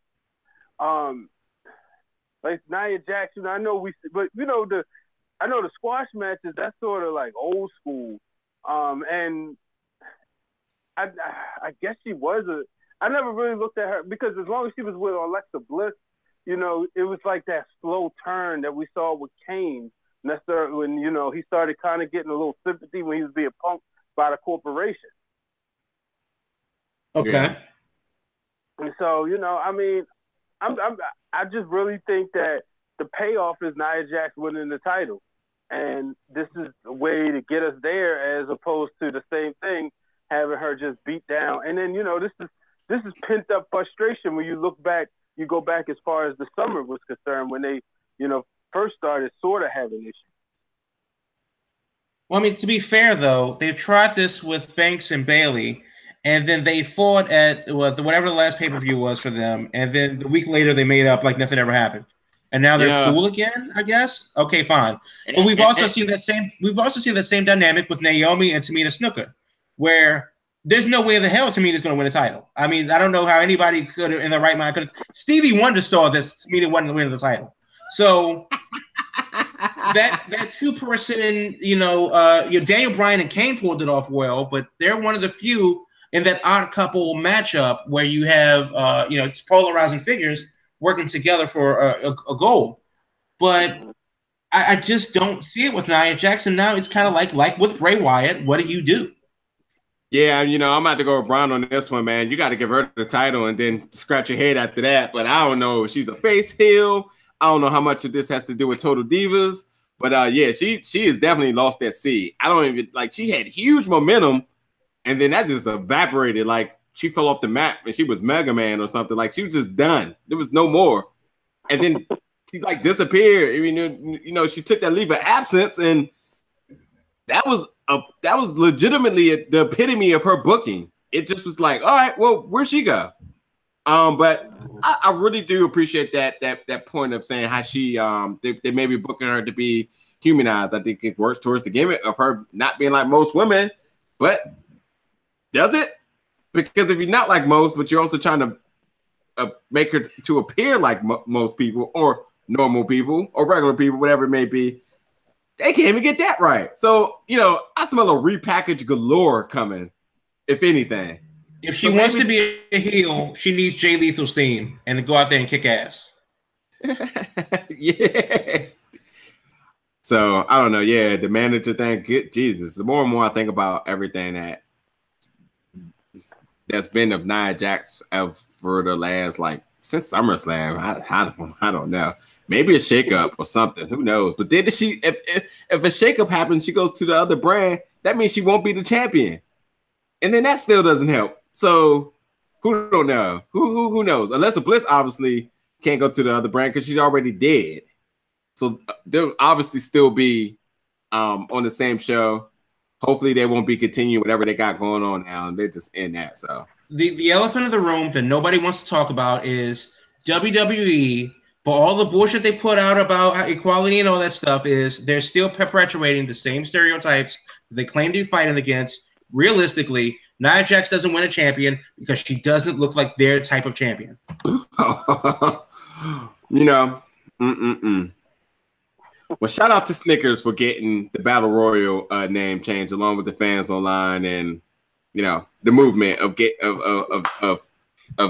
Like Nia Jax, I know the squash matches, that's sort of like old school. And I guess she was I never really looked at her because as long as she was with Alexa Bliss, it was like that slow turn that we saw with Kane. And that's when, he started kind of getting a little sympathy when he was being punked by the corporation. Okay. Yeah. And so, I just really think that the payoff is Nia Jax winning the title. And this is a way to get us there as opposed to the same thing, having her just beat down. And then, this is pent up frustration when you go back as far as the summer was concerned when they, first started sort of having issues. Well, to be fair, though, they tried this with Banks and Bayley, and then they fought at whatever the last pay-per-view was for them, and then the week later they made up like nothing ever happened. And now they're cool again, I guess. Okay, fine. But we've also seen that same dynamic with Naomi and Tamina Snuka, where there's no way in the hell Tamina's going to win a title. I don't know how anybody could, in their right mind, Stevie Wonder saw this. Tamina wasn't winning the title. So that two-person, Daniel Bryan and Kane pulled it off well, but they're one of the few in that odd couple matchup where you have, it's polarizing figures working together for a goal. But I just don't see it with Nia Jax. Now it's kind of like with Bray Wyatt, what do you do? Yeah, I'm about to go with Braun on this one, man. You got to give her the title and then scratch your head after that. But I don't know if she's a face heel. I don't know how much of this has to do with Total Divas. But she has definitely lost that seed. I don't even she had huge momentum, and then that just evaporated. Like she fell off the map and she was Mega Man or something. Like she was just done. There was no more. And then she disappeared. She took that leave of absence, and that was legitimately the epitome of her booking. It just was like, all right, well, where'd she go? But I really do appreciate that point of saying how she they may be booking her to be humanized. I think it works towards the gimmick of her not being like most women, but does it? Because if you're not like most, but you're also trying to make her to appear like most people or normal people or regular people, whatever it may be, they can't even get that right. So, I smell a repackaged galore coming, if anything. If she wants to be a heel, she needs Jay Lethal's theme and to go out there and kick ass. Yeah. So, I don't know. Yeah, the manager thing, Jesus. The more and more I think about everything that's been of Nia Jax for the last, since SummerSlam, I don't know. Maybe a shakeup or something. Who knows? But then if a shakeup happens, she goes to the other brand, that means she won't be the champion. And then that still doesn't help. So who don't know? Who knows? Alexa Bliss obviously can't go to the other brand because she's already dead. So they'll obviously still be on the same show. Hopefully they won't be continuing whatever they got going on now, and they just end that. So the elephant in the room that nobody wants to talk about is WWE. For all the bullshit they put out about equality and all that stuff, is they're still perpetuating the same stereotypes they claim to be fighting against. Realistically, Nia Jax doesn't win a champion because she doesn't look like their type of champion. Well, shout out to Snickers for getting the Battle Royal name changed along with the fans online and the movement of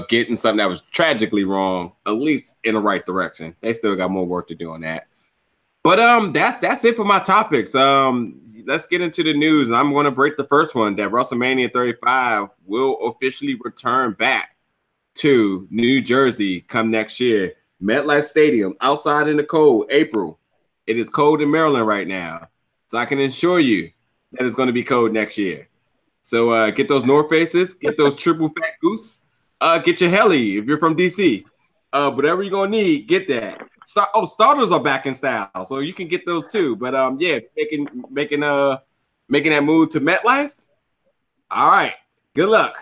getting something that was tragically wrong, at least in the right direction. They still got more work to do on that. But that's it for my topics. Let's get into the news. I'm going to break the first one that WrestleMania 35 will officially return back to New Jersey come next year. MetLife Stadium, outside in the cold, April. It is cold in Maryland right now. So I can assure you that it's going to be cold next year. So get those North Faces, get those triple fat goose, get your heli if you're from DC. Whatever you're going to need, get that. Starters are back in style, so you can get those too. But yeah, making that move to MetLife. All right, good luck.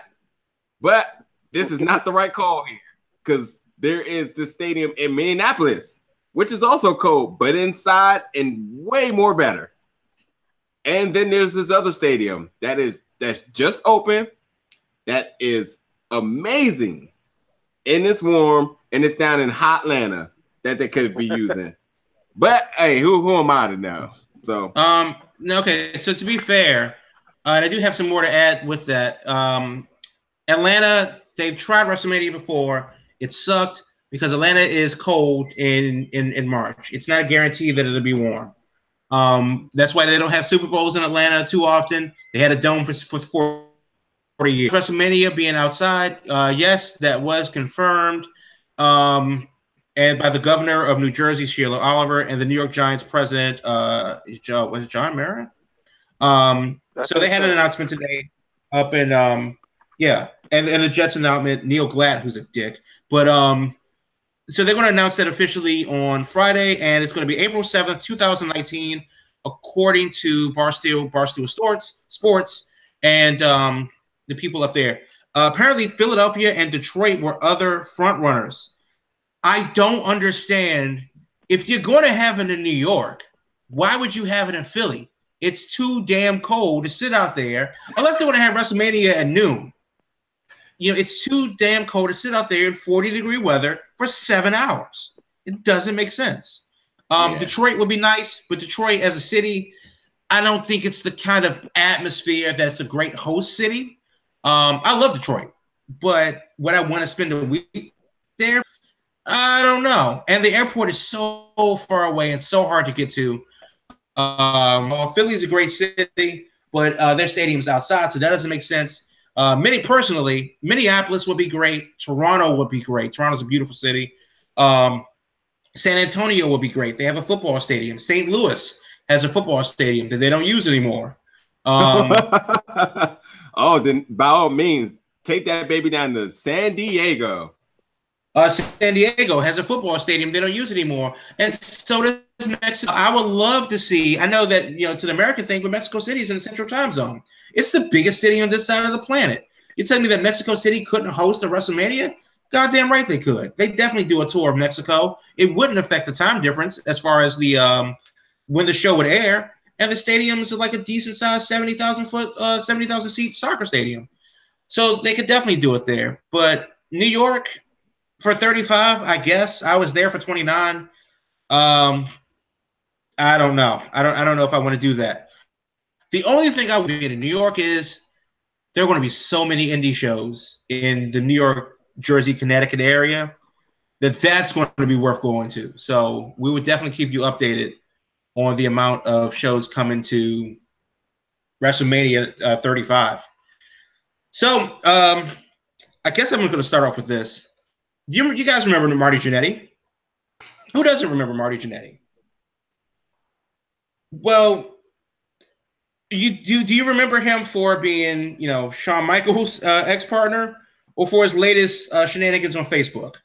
But this is not the right call here because there is this stadium in Minneapolis, which is also cold, but inside and way more better. And then there's this other stadium that's just open, that is amazing, and it's warm, and it's down in hot Atlanta that they could be using. But hey, who am I to know? So okay. So to be fair, and I do have some more to add with that. Atlanta, they've tried WrestleMania before. It sucked because Atlanta is cold in March. It's not a guarantee that it'll be warm. That's why they don't have Super Bowls in Atlanta too often. They had a dome for 40 years. WrestleMania being outside, yes, that was confirmed. And by the governor of New Jersey, Sheila Oliver, and the New York Giants president, was it John Mara? So they had an announcement today up in, and the Jets announcement, Neil Glatt, who's a dick. But so they're going to announce that officially on Friday, and it's going to be April 7th, 2019, according to Barstool Sports, and the people up there. Apparently, Philadelphia and Detroit were other front runners. I don't understand. If you're going to have it in New York, why would you have it in Philly? It's too damn cold to sit out there, unless they want to have WrestleMania at noon. You know, it's too damn cold to sit out there in 40-degree weather for 7 hours. It doesn't make sense. Detroit would be nice, but Detroit as a city, I don't think it's the kind of atmosphere that's a great host city. I love Detroit, but would I want to spend a week there? I don't know. And the airport is so far away and so hard to get to. Philly's a great city, but their stadium's outside, so that doesn't make sense. Personally, Minneapolis would be great. Toronto would be great. Toronto's a beautiful city. San Antonio would be great. They have a football stadium. St. Louis has a football stadium that they don't use anymore. Then by all means, take that baby down to San Diego. San Diego has a football stadium they don't use anymore, and so does Mexico. I would love to see. I know that it's an American thing, but Mexico City is in the Central Time Zone. It's the biggest city on this side of the planet. You telling me that Mexico City couldn't host a WrestleMania? Goddamn right they could. They definitely do a tour of Mexico. It wouldn't affect the time difference as far as the when the show would air. And the stadium is like a decent sized 70,000 seat soccer stadium. So they could definitely do it there. But New York for 35, I guess. I was there for 29. I don't know. I don't know if I want to do that. The only thing I would be in New York is there are going to be so many indie shows in the New York, Jersey, Connecticut area that's going to be worth going to. So we would definitely keep you updated on the amount of shows coming to WrestleMania 35. So I guess I'm going to start off with this. You guys remember Marty Jannetty? Who doesn't remember Marty Jannetty? Well, do you remember him for being, Shawn Michaels' ex-partner, or for his latest shenanigans on Facebook?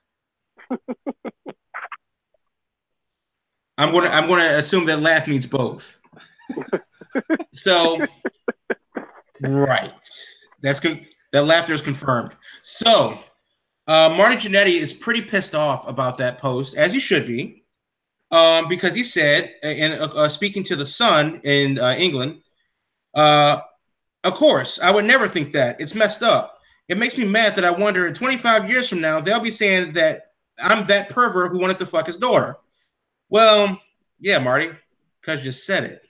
I'm gonna assume that laugh means both. So, right, that laughter is confirmed. So, Marty Jannetty is pretty pissed off about that post, as he should be, because he said, and speaking to the Sun in England, of course, I would never think that. It's messed up. It makes me mad that I wonder in 25 years from now, they'll be saying that I'm that pervert who wanted to fuck his daughter. Well, yeah, Marty, because you said it.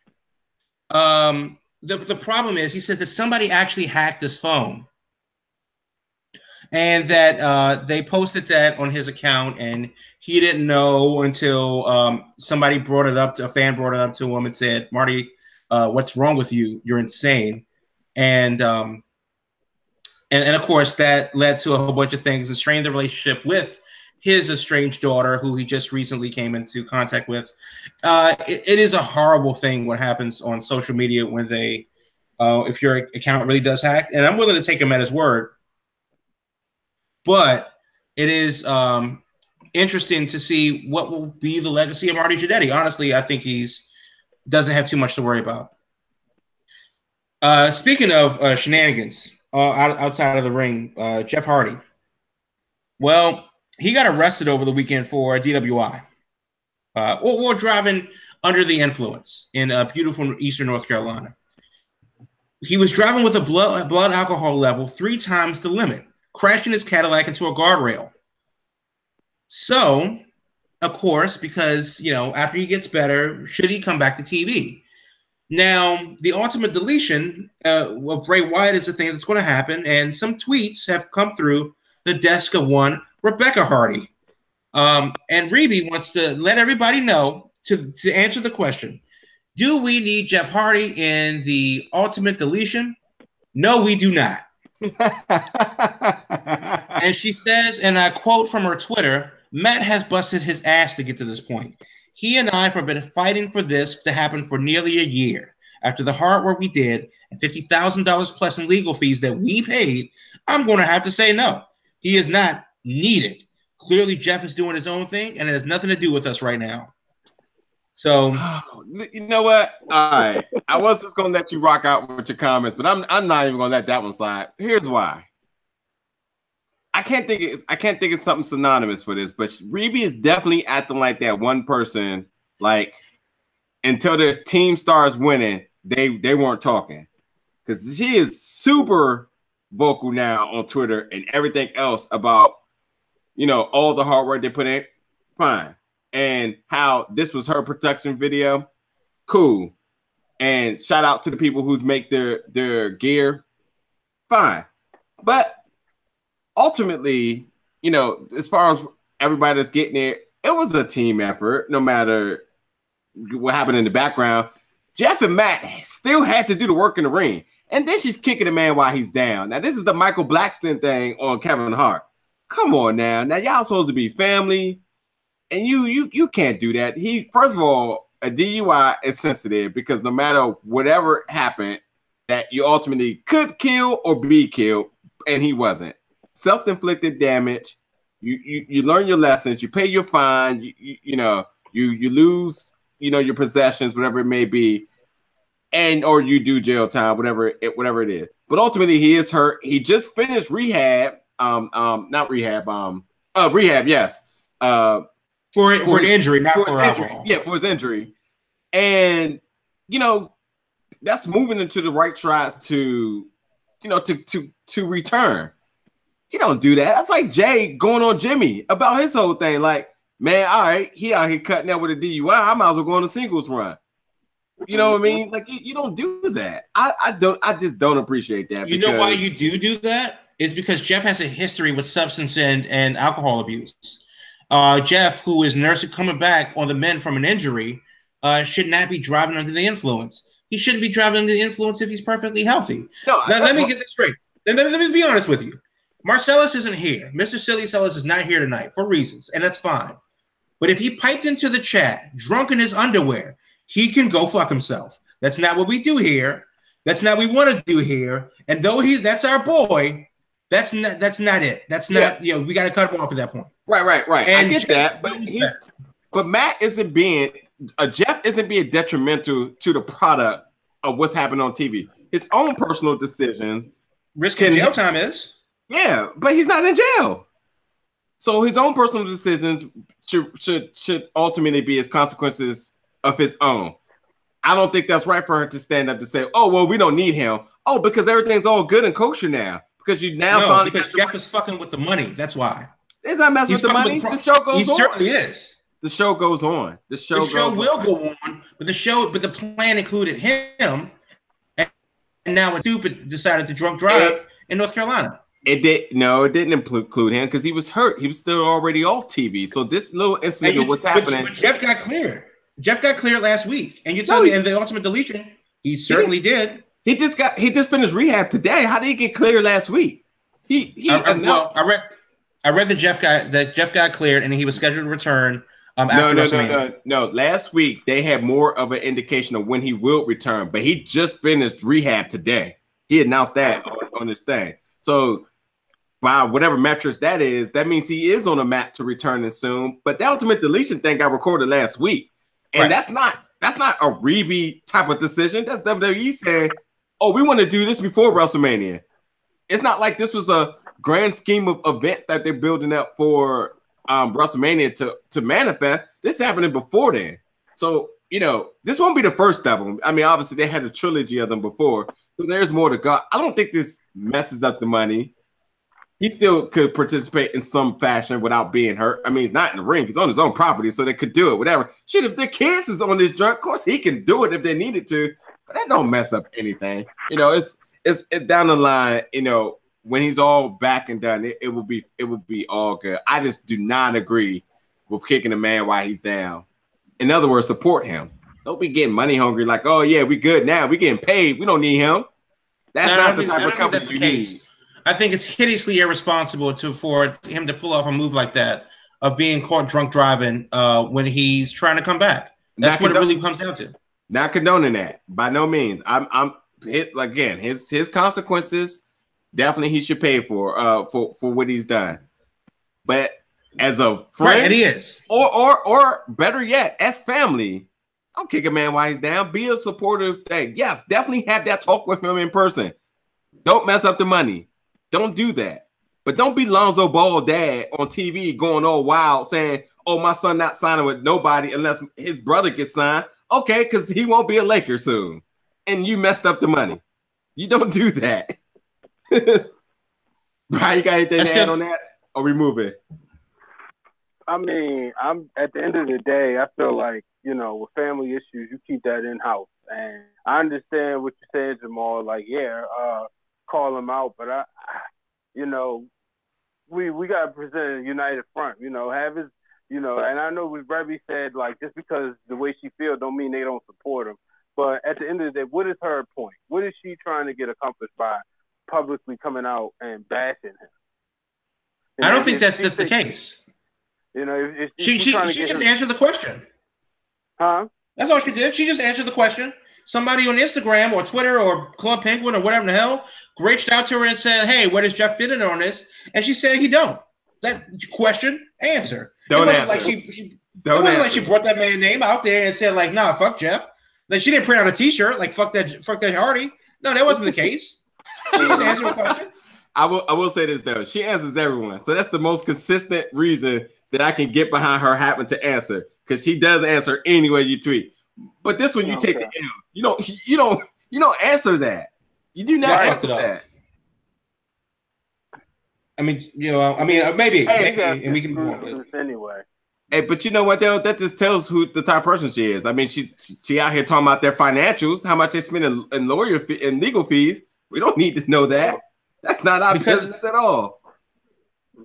The problem is, he says that somebody actually hacked his phone. And that they posted that on his account, and he didn't know until a fan brought it up to him and said, Marty, what's wrong with you? You're insane. And And of course, that led to a whole bunch of things and strained the relationship with his estranged daughter, who he just recently came into contact with. It is a horrible thing what happens on social media when they, if your account really does hack. And I'm willing to take him at his word. But it is interesting to see what will be the legacy of Marty Jannetty. Honestly, I think doesn't have too much to worry about. Speaking of shenanigans outside of the ring, Jeff Hardy. Well, he got arrested over the weekend for DWI, or driving under the influence in beautiful eastern North Carolina. He was driving with a blood alcohol level 3 times the limit, crashing his Cadillac into a guardrail. So, of course, because, after he gets better, should he come back to TV? Now, the ultimate deletion of Bray Wyatt is the thing that's going to happen, and some tweets have come through the desk of one Rebecca Hardy. And Reby wants to let everybody know to answer the question, do we need Jeff Hardy in the ultimate deletion? No, we do not. And she says, and I quote from her Twitter, Matt has busted his ass to get to this point. He and I have been fighting for this to happen for nearly a year. After the hard work we did and $50,000 plus in legal fees that we paid, I'm going to have to say no. He is not needed. Clearly, Jeff is doing his own thing, and it has nothing to do with us right now. So, you know what? All right, I was just going to let you rock out with your comments, but I'm not even going to let that one slide. Here's why. I can't think it's something synonymous for this, but Reby is definitely acting like that one person. Like until their team starts winning, they weren't talking, because she is super vocal now on Twitter and everything else about all the hard work they put in. Fine, and how this was her production video, cool, and shout out to the people who's make their gear, fine, but ultimately, as far as everybody that's getting it was a team effort. No matter what happened in the background, Jeff and Matt still had to do the work in the ring. And then she's kicking the man while he's down. Now, this is the Michael Blackson thing on Kevin Hart. Come on now. Now, y'all supposed to be family, and you can't do that. First of all, a DUI is sensitive because no matter whatever happened, that you ultimately could kill or be killed, and he wasn't. Self-inflicted damage. You learn your lessons. You pay your fine. You lose your possessions, whatever it may be, or you do jail time, whatever it is. But ultimately, he is hurt. He just finished rehab. Not rehab. Rehab. Yes. For an injury, not for alcohol. Yeah, for his injury, and that's moving into the right strides to return. You don't do that. That's like Jay going on Jimmy about his whole thing. Like, man, all right, he out here cutting out with a DUI. I might as well go on a singles run. You know what I mean? Like, you don't do that. I just don't appreciate that. You know why you do that? It's because Jeff has a history with substance and alcohol abuse. Jeff, who is coming back on the mend from an injury, should not be driving under the influence. He shouldn't be driving under the influence if he's perfectly healthy. No, let me get this straight. Let me be honest with you. Marcellus isn't here. Mr. Silly Sellers is not here tonight for reasons, and that's fine. But if he piped into the chat drunk in his underwear, he can go fuck himself. That's not what we do here. That's not what we want to do here. And though that's our boy, that's not it. That's not, we got to cut him off at that point. Right. And I get that, but Matt isn't being Jeff isn't being detrimental to the product of what's happening on TV. His own personal decisions. Risking jail time is. Yeah, but he's not in jail. So his own personal decisions should ultimately be his consequences of his own. I don't think that's right for her to stand up to say, oh, well, we don't need him. Oh, because everything's all good and kosher now. Because you now finally because Jeff is fucking with the money. That's why. He's not messing with the money. The show goes on. He certainly is. The show goes on. The show will go on, but the plan included him, and now a stupid decided to drunk drive in North Carolina. It didn't include him because he was hurt. He was still already off TV. So this little incident of what's happening. But Jeff got cleared. Jeff got cleared last week, and you tell me, and the ultimate deletion, he certainly did. He just finished rehab today. How did he get cleared last week? I read that Jeff got cleared and he was scheduled to return. No. Last week they had more of an indication of when he will return, but he just finished rehab today. He announced that on his thing. So by whatever metrics that is, that means he is on a map to returning soon. But the ultimate deletion thing got recorded last week, and that's not a Reby type of decision. That's WWE saying, "Oh, we want to do this before WrestleMania." It's not like this was a grand scheme of events that they're building up for WrestleMania to manifest. This happening before then. So, this won't be the first of them. I mean, obviously they had a trilogy of them before, so there's more to go. I don't think this messes up the money. He still could participate in some fashion without being hurt. I mean, he's not in the ring. He's on his own property, so they could do it, whatever. Shit, if the kids is on this joint, of course he can do it if they needed to, but that don't mess up anything. It's down the line, when he's all back and done, it will be all good. I just do not agree with kicking a man while he's down. In other words, support him. Don't be getting money hungry like, oh yeah, we good now. We getting paid. We don't need him. That's not the type of company you need. I think it's hideously irresponsible for him to pull off a move like that of being caught drunk driving when he's trying to come back. That's what it really comes down to. Not condoning that by no means. His consequences. Definitely, he should pay for what he's done. But as a friend, and he is, or better yet, as family, don't kick a man while he's down. Be a supportive thing. Yes, definitely have that talk with him in person. Don't mess up the money. Don't do that. But don't be Lonzo Ball dad on TV going all wild saying, "Oh, my son not signing with nobody unless his brother gets signed." Okay, because he won't be a Laker soon, and you messed up the money. You don't do that. Brian, you got anything to add on that, or remove it? I mean, I'm at the end of the day, I feel like, with family issues, you keep that in house. And I understand what you're saying, Jamal. Like, call him out, but we gotta present a united front. Have his, and I know what Reby said, like, just because the way she feels don't mean they don't support him. But at the end of the day, what is her point? What is she trying to get accomplished by publicly coming out and bashing him? I don't think that's the case. She just answered the question. Huh? That's all she did. She just answered the question. Somebody on Instagram or Twitter or Club Penguin or whatever the hell reached out to her and said, "Hey, where does Jeff fit in on this?" And she said he don't. That question, answer. It wasn't like she brought that man's name out there and said like, "Nah, fuck Jeff." Like she didn't print out a T-shirt like "fuck that Hardy." No, that wasn't the case. She just answered the question. I will say this though. She answers everyone, so that's the most consistent reason that I can get behind her having to answer, because she does answer any way you tweet. But this one, you take the L. You don't answer that. You do not answer that. I mean, maybe, and we can move on. Anyway. Hey, but you know what though? That just tells who the type of person she is. I mean, she out here talking about their financials, how much they spend in lawyer and legal fees. We don't need to know that. That's not our business at all.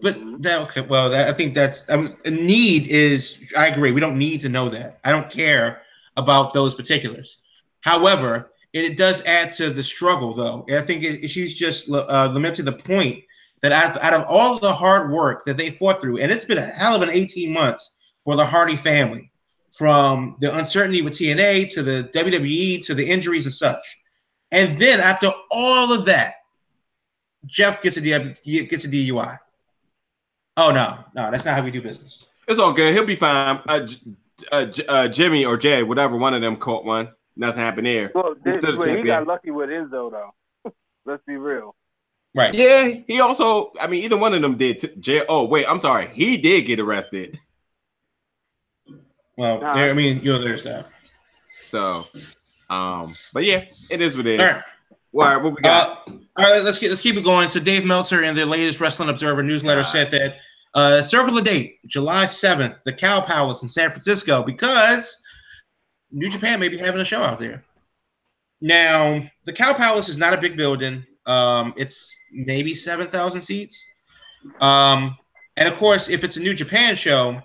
But I think that's a need is. I agree. We don't need to know that. I don't care about those particulars. However, it does add to the struggle, though. I think she's just lamenting the point that out of all of the hard work that they fought through, and it's been a hell of an 18 months for the Hardy family, from the uncertainty with TNA to the WWE to the injuries and such. And then after all of that, Jeff gets a DUI. Oh, no, that's not how we do business. It's all good. He'll be fine. Jimmy or Jay, whatever one of them caught one. Nothing happened there. Well, he got lucky with Enzo, though. Let's be real. Right. Yeah, he also, either one of them did. Oh, wait, I'm sorry. He did get arrested. Well, there's that. So, but yeah, it is what it is. All right. All right, what we got? All right, let's keep it going. So Dave Meltzer in the latest Wrestling Observer newsletter said that circle the date, July 7th, the Cow Palace in San Francisco, because New Japan may be having a show out there. Now, the Cow Palace is not a big building. It's maybe 7,000 seats. And of course, if it's a New Japan show,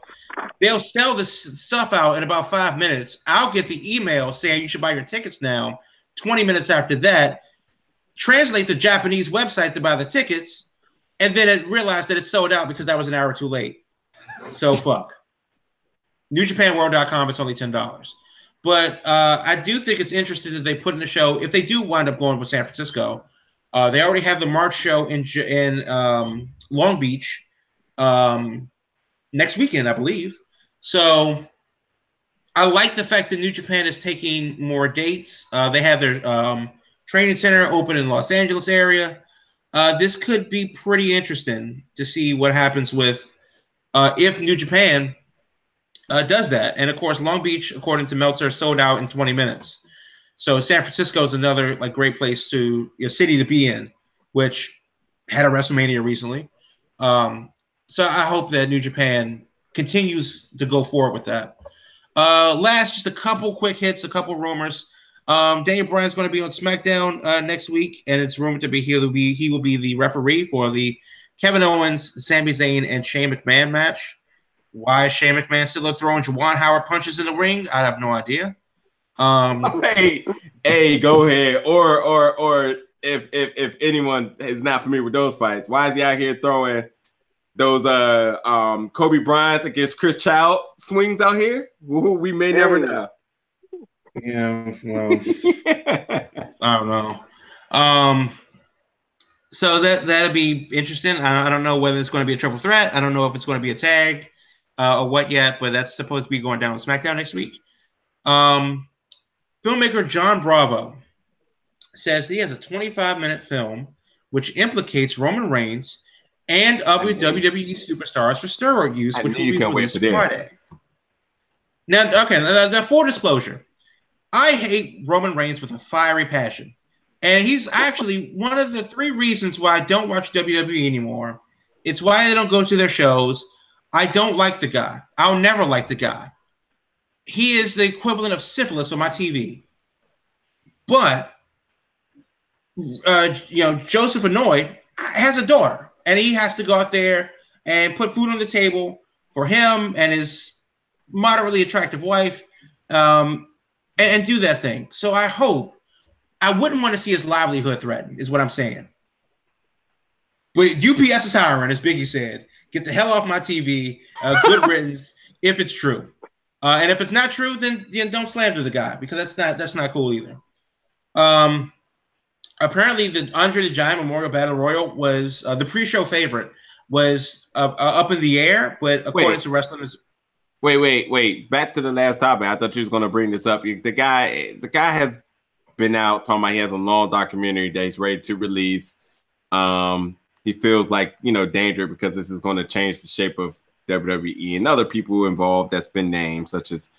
they'll sell this stuff out in about 5 minutes. I'll get the email saying you should buy your tickets now. 20 minutes after that, translate the Japanese website to buy the tickets, and then it realized that it's sold out because I was an hour too late. So fuck. NewJapanWorld.com, it's only $10. But I do think it's interesting that they put in the show, if they do wind up going with San Francisco, they already have the March show in Long Beach next weekend, I believe. So I like the fact that New Japan is taking more dates. They have their training center open in Los Angeles area. This could be pretty interesting to see what happens with if New Japan does that. And of course, Long Beach, according to Meltzer, sold out in 20 minutes. So San Francisco is another like great place to city to be in, which had a WrestleMania recently. So I hope that New Japan continues to go forward with that. Last, just a couple quick hits, a couple rumors. Daniel Bryan's going to be on SmackDown next week, and it's rumored to be he will be the referee for the Kevin Owens, Sami Zayn, and Shane McMahon match. Why is Shane McMahon still throwing Juwan Howard punches in the ring? I have no idea. Hey, go ahead. Or if anyone is not familiar with those fights, why is he out here throwing those Kobe Bryant's against Chris Child swings out here? Ooh, we may never know. Yeah, well, I don't know. So that'll be interesting. I don't know whether it's going to be a triple threat. I don't know if it's going to be a tag or what yet, but that's supposed to be going down on SmackDown next week. Filmmaker John Bravo says he has a 25-minute film which implicates Roman Reigns and other WWE superstars for steroid use, which will be released Friday. Now, okay, now full disclosure, I hate Roman Reigns with a fiery passion. And he's actually one of the 3 reasons why I don't watch WWE anymore. It's why I don't go to their shows. I don't like the guy. I'll never like the guy. He is the equivalent of syphilis on my TV. But, Joseph Anoy has a daughter, and he has to go out there and put food on the table for him and his moderately attractive wife and do that thing. So I wouldn't want to see his livelihood threatened, is what I'm saying. But UPS is hiring, as Biggie said. Get the hell off my TV. Good riddance, if it's true. And if it's not true, then don't slander the guy, because that's not cool either. Apparently, the Andre the Giant Memorial Battle Royal was the pre-show favorite was up in the air, but according to wrestlers. Wait. Back to the last topic. I thought you was going to bring this up. The guy has been out talking about he has a long documentary that he's ready to release. He feels like, danger because this is going to change the shape of WWE and other people involved that's been named, such as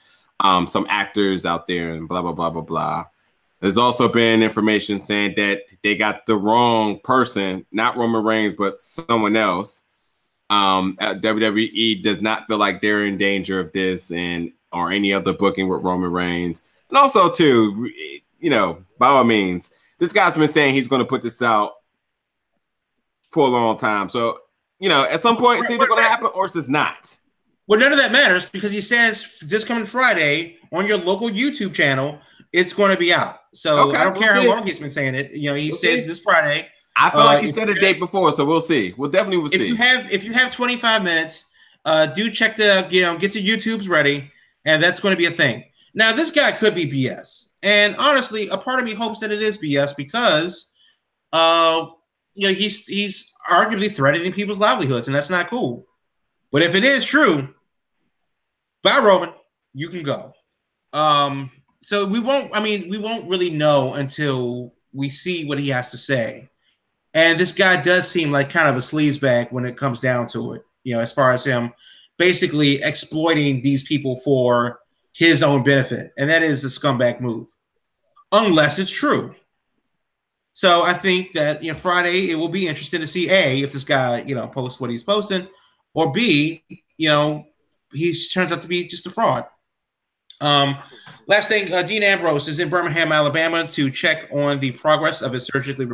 some actors out there and blah, blah, blah, blah, blah. There's also been information saying that they got the wrong person, not Roman Reigns, but someone else. WWE does not feel like they're in danger of this or any other booking with Roman Reigns. And also, too, by all means, this guy's been saying he's going to put this out for a long time. So, at some point, it's either going to happen or it's just not. Well, none of that matters because he says this coming Friday on your local YouTube channel, it's going to be out. So okay, I don't care how long he's been saying it. He said this Friday. I feel like he said a date before, so we'll see. We'll definitely see. If you have 25 minutes, do check get the YouTubes ready, and that's going to be a thing. Now, this guy could be BS, and honestly, a part of me hopes that it is BS because, he's arguably threatening people's livelihoods, and that's not cool. But if it is true, bye, Roman, you can go. So we won't really know until we see what he has to say. And this guy does seem like kind of a sleazebag when it comes down to it, as far as him basically exploiting these people for his own benefit. And that is a scumbag move, unless it's true. So I think that, Friday, it will be interesting to see, A, if this guy, posts what he's posting, or B, he turns out to be just a fraud. Last thing, Dean Ambrose is in Birmingham, Alabama to check on the progress of his surgically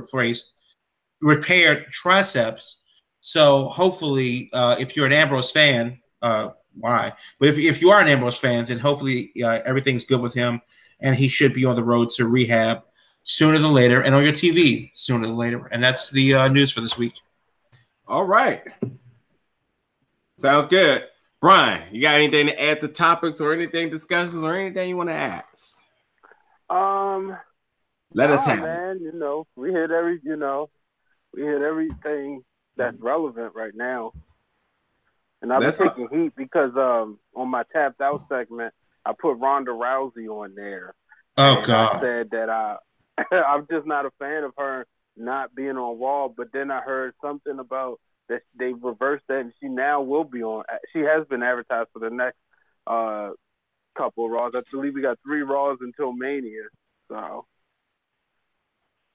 repaired triceps. So hopefully, if you're an Ambrose fan, why? But if you are an Ambrose fan, then hopefully everything's good with him, and he should be on the road to rehab sooner than later, and on your TV sooner than later. And that's the news for this week. All right. Sounds good. Brian, you got anything to add to topics or anything, discussions, or anything you want to ask? Let us have man, we hit everything that's relevant right now. And I've been taking heat because on my tapped out segment, I put Ronda Rousey on there. Oh God! I said that I'm just not a fan of her not being on Raw. But then I heard something about that they reversed that, and she now will be on. She has been advertised for the next couple of Raws. I believe we got 3 Raws until Mania. So,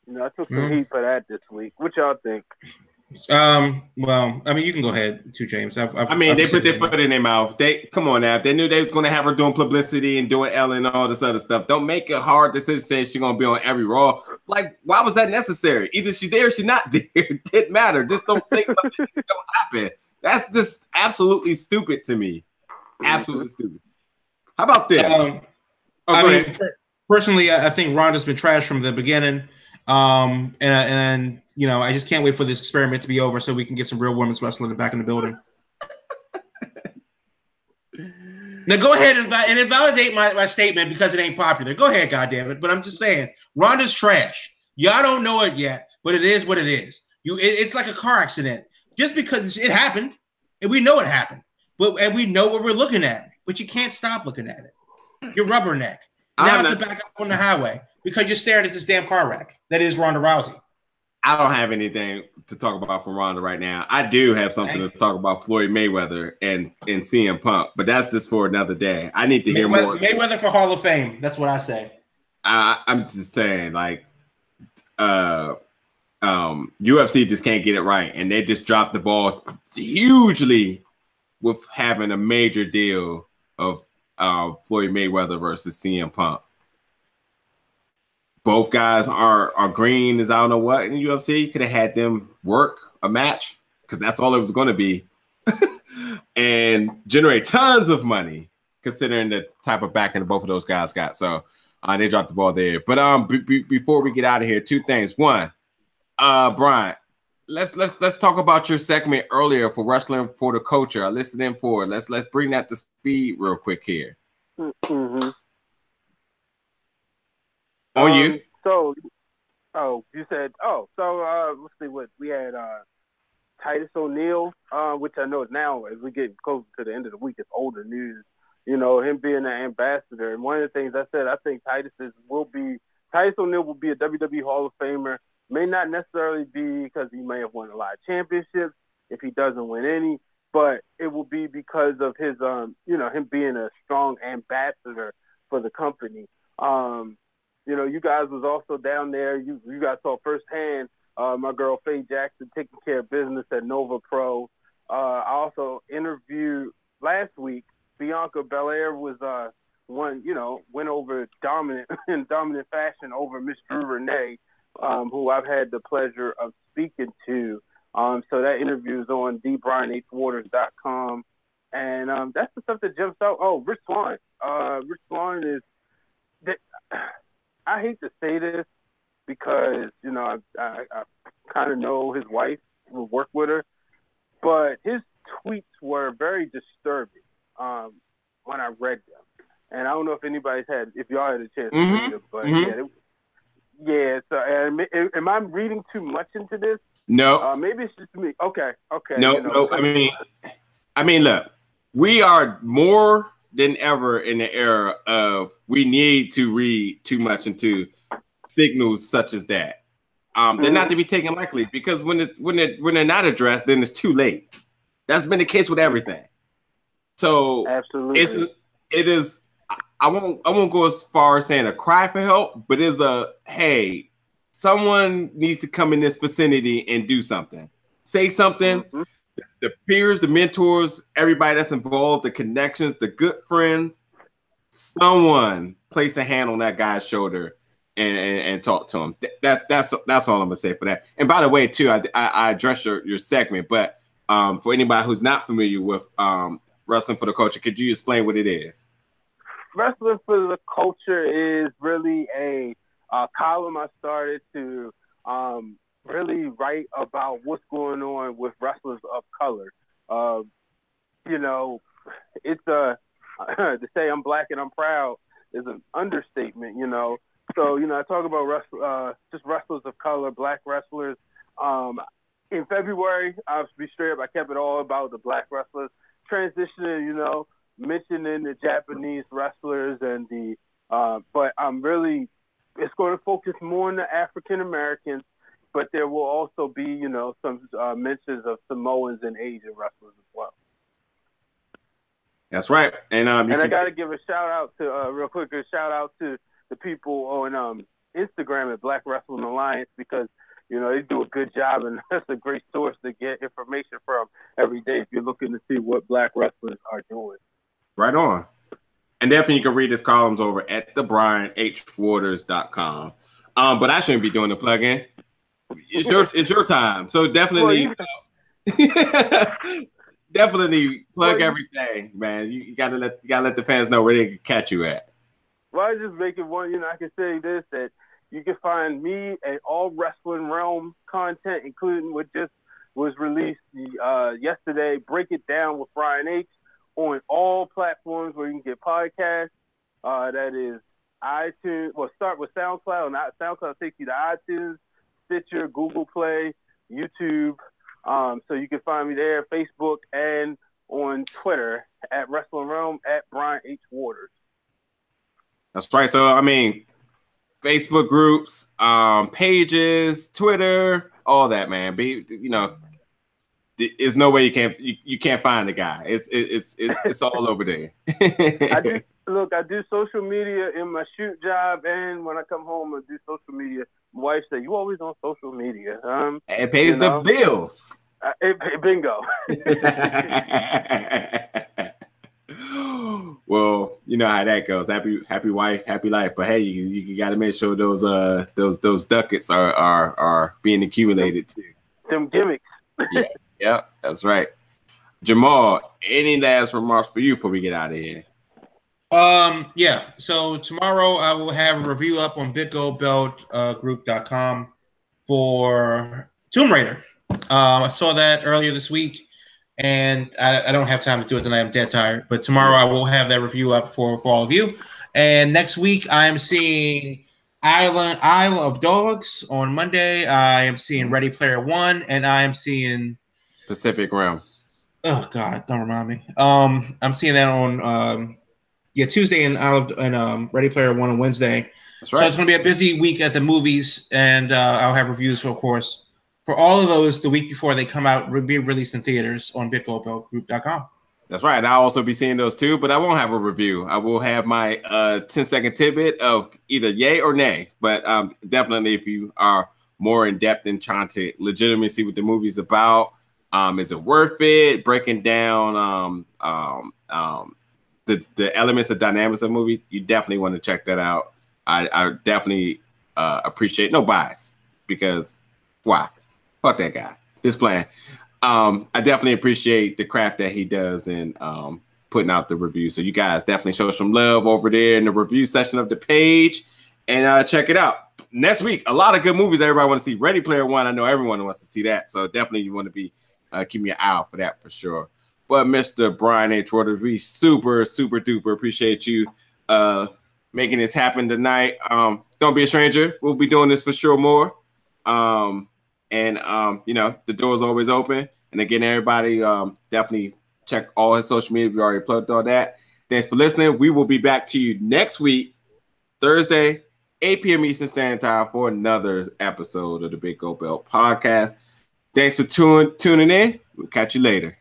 I took some heat for that this week. What y'all think? Well, I mean, you can go ahead too, James. They put their foot in their mouth. Come on now. If they knew they was going to have her doing publicity and doing Ellen and all this other stuff, don't make a hard decision saying she's going to be on every Raw. Like, why was that necessary? Either she's there or she's not there. It didn't matter. Just don't say something that's going to happen. That's just absolutely stupid to me. Absolutely stupid. How about this? Personally, I think Ronda's been trashed from the beginning. And I just can't wait for this experiment to be over so we can get some real women's wrestling back in the building. Now go ahead and invalidate my statement because it ain't popular. Go ahead, goddammit. But I'm just saying, Ronda's trash. Y'all don't know it yet, but it is what it is. It's like a car accident. Just because it happened, and we know it happened, and we know what we're looking at, but you can't stop looking at it. You're rubberneck. Now it's back up on the highway because you're staring at this damn car wreck that is Ronda Rousey. I don't have anything to talk about from Ronda right now. I do have something to talk about Floyd Mayweather and CM Punk, but that's just for another day. I need to hear more. Mayweather for Hall of Fame. That's what I say. I'm just saying, like, UFC just can't get it right, and they just dropped the ball hugely with having a major deal of Floyd Mayweather versus CM Punk. Both guys are green as I don't know what in the UFC. Could have had them work a match because that's all it was going to be and generate tons of money considering the type of backing both of those guys got. So they dropped the ball there. But before we get out of here, 2 things. One, Brian, let's talk about your segment earlier for Wrestling for the Culture. I listened in for it. Let's bring that to speed real quick here. Mm-hmm. On you. You said, let's see what we had. Titus O'Neil, which I know is now, as we get closer to the end of the week, it's older news. Him being an ambassador. And one of the things I said, I think Titus O'Neil will be a WWE Hall of Famer. May not necessarily be because he may have won a lot of championships if he doesn't win any, but it will be because of his, him being a strong ambassador for the company. You guys was also down there. You guys saw firsthand my girl Faye Jackson taking care of business at Nova Pro. I also interviewed last week. Bianca Belair was went over in dominant fashion over Miss Drew Renee, who I've had the pleasure of speaking to. So that interview is on dbrianhwaters.com. And that's the stuff that jumps out. Oh, Rich Swann. Rich Swann is I hate to say this because, I kind of know his wife will work with her, but his tweets were very disturbing when I read them. And I don't know if if y'all had a chance to read them, but So am I reading too much into this? No. Maybe it's just me. Okay. No. I mean, look, we are more than ever in the era of we need to read too much into signals such as that. They're not to be taken lightly because when they're not addressed, then it's too late. That's been the case with everything. So absolutely, it is. I won't go as far as saying a cry for help, but it's a hey, someone needs to come in this vicinity and do something. Say something. Mm-hmm. The peers, the mentors, everybody that's involved, the connections, the good friends, someone place a hand on that guy's shoulder and talk to him. That's all I'm gonna say for that. And by the way, too, I addressed your segment, but for anybody who's not familiar with Wrestling for the Culture, could you explain what it is? Wrestling for the Culture is really a column I started to really write about what's going on with wrestlers of color. You know, it's to say I'm black and I'm proud is an understatement, you know. So, you know, I talk about just wrestlers of color, black wrestlers. In February, I'll be straight up, I kept it all about the black wrestlers. Transitioning, you know, mentioning the Japanese wrestlers and the, but it's going to focus more on the African Americans, but there will also be, you know, some mentions of Samoans and Asian wrestlers as well. That's right. And I got to give a shout out to the people on Instagram at Black Wrestling Alliance, because, you know, they do a good job, and that's a great source to get information from every day if you're looking to see what black wrestlers are doing. Right on. And definitely you can read his columns over at thebrianhwaters.com. But I shouldn't be doing the plug-in. It's your time. So definitely definitely plug everything, man. You gotta let the fans know where they can catch you at. Well, I just make it one, you know, I can say this, that you can find me at all Wrestling Realm content, including what just was released yesterday, Break It Down with Brian H, on all platforms where you can get podcasts. That is iTunes. Well, start with SoundCloud, and SoundCloud takes you to iTunes, Stitcher, Google Play, YouTube. So you can find me there, Facebook, and on Twitter at Wrestling Realm at Brian H. Waters. That's right. So, I mean, Facebook groups, pages, Twitter, all that, man. You know, there's no way you can't find the guy. It's all over there. I do social media in my shoot job, and when I come home, I do social media. My wife said, "You always on social media." It pays the bills. Bingo. Well, you know how that goes. Happy wife, happy life. But hey, you got to make sure those ducats are being accumulated too. Them gimmicks. Yeah, that's right. Jamal, any last remarks for you before we get out of here? Yeah. So tomorrow I will have a review up on BigGoldBeltGroup.com for Tomb Raider. I saw that earlier this week, and I don't have time to do it tonight. I'm dead tired. But tomorrow I will have that review up for all of you. And next week I am seeing Isle of Dogs on Monday. I am seeing Ready Player One, and I am seeing Pacific Rim. Oh God, don't remind me. I'm seeing that on Tuesday and Ready Player One on Wednesday. That's right. So it's going to be a busy week at the movies, and I'll have reviews, of course, for all of those the week before they come out, be released in theaters on BigGoldBeltGroup.com. That's right. I'll also be seeing those too, but I won't have a review. I will have my 10-second tidbit of either yay or nay. But definitely, if you are more in depth in trying to legitimately see what the movie's about, is it worth it? Breaking down the elements and dynamics of the movie, you definitely want to check that out. I definitely appreciate no bias, because why? Fuck that guy. Just playing. I definitely appreciate the craft that he does in putting out the review. So you guys definitely show some love over there in the review section of the page, and check it out. Next week, a lot of good movies everybody want to see. Ready Player One, I know everyone wants to see that. So definitely you want to be keeping your eye out for that for sure. But Mr. Brian H. Waters, we super, super duper appreciate you making this happen tonight. Don't be a stranger. We'll be doing this for sure more. You know, the door is always open. And again, everybody definitely check all his social media. We already plugged all that. Thanks for listening. We will be back to you next week, Thursday, 8 p.m. Eastern Standard Time, for another episode of the Big Gold Belt Podcast. Thanks for tuning in. We'll catch you later.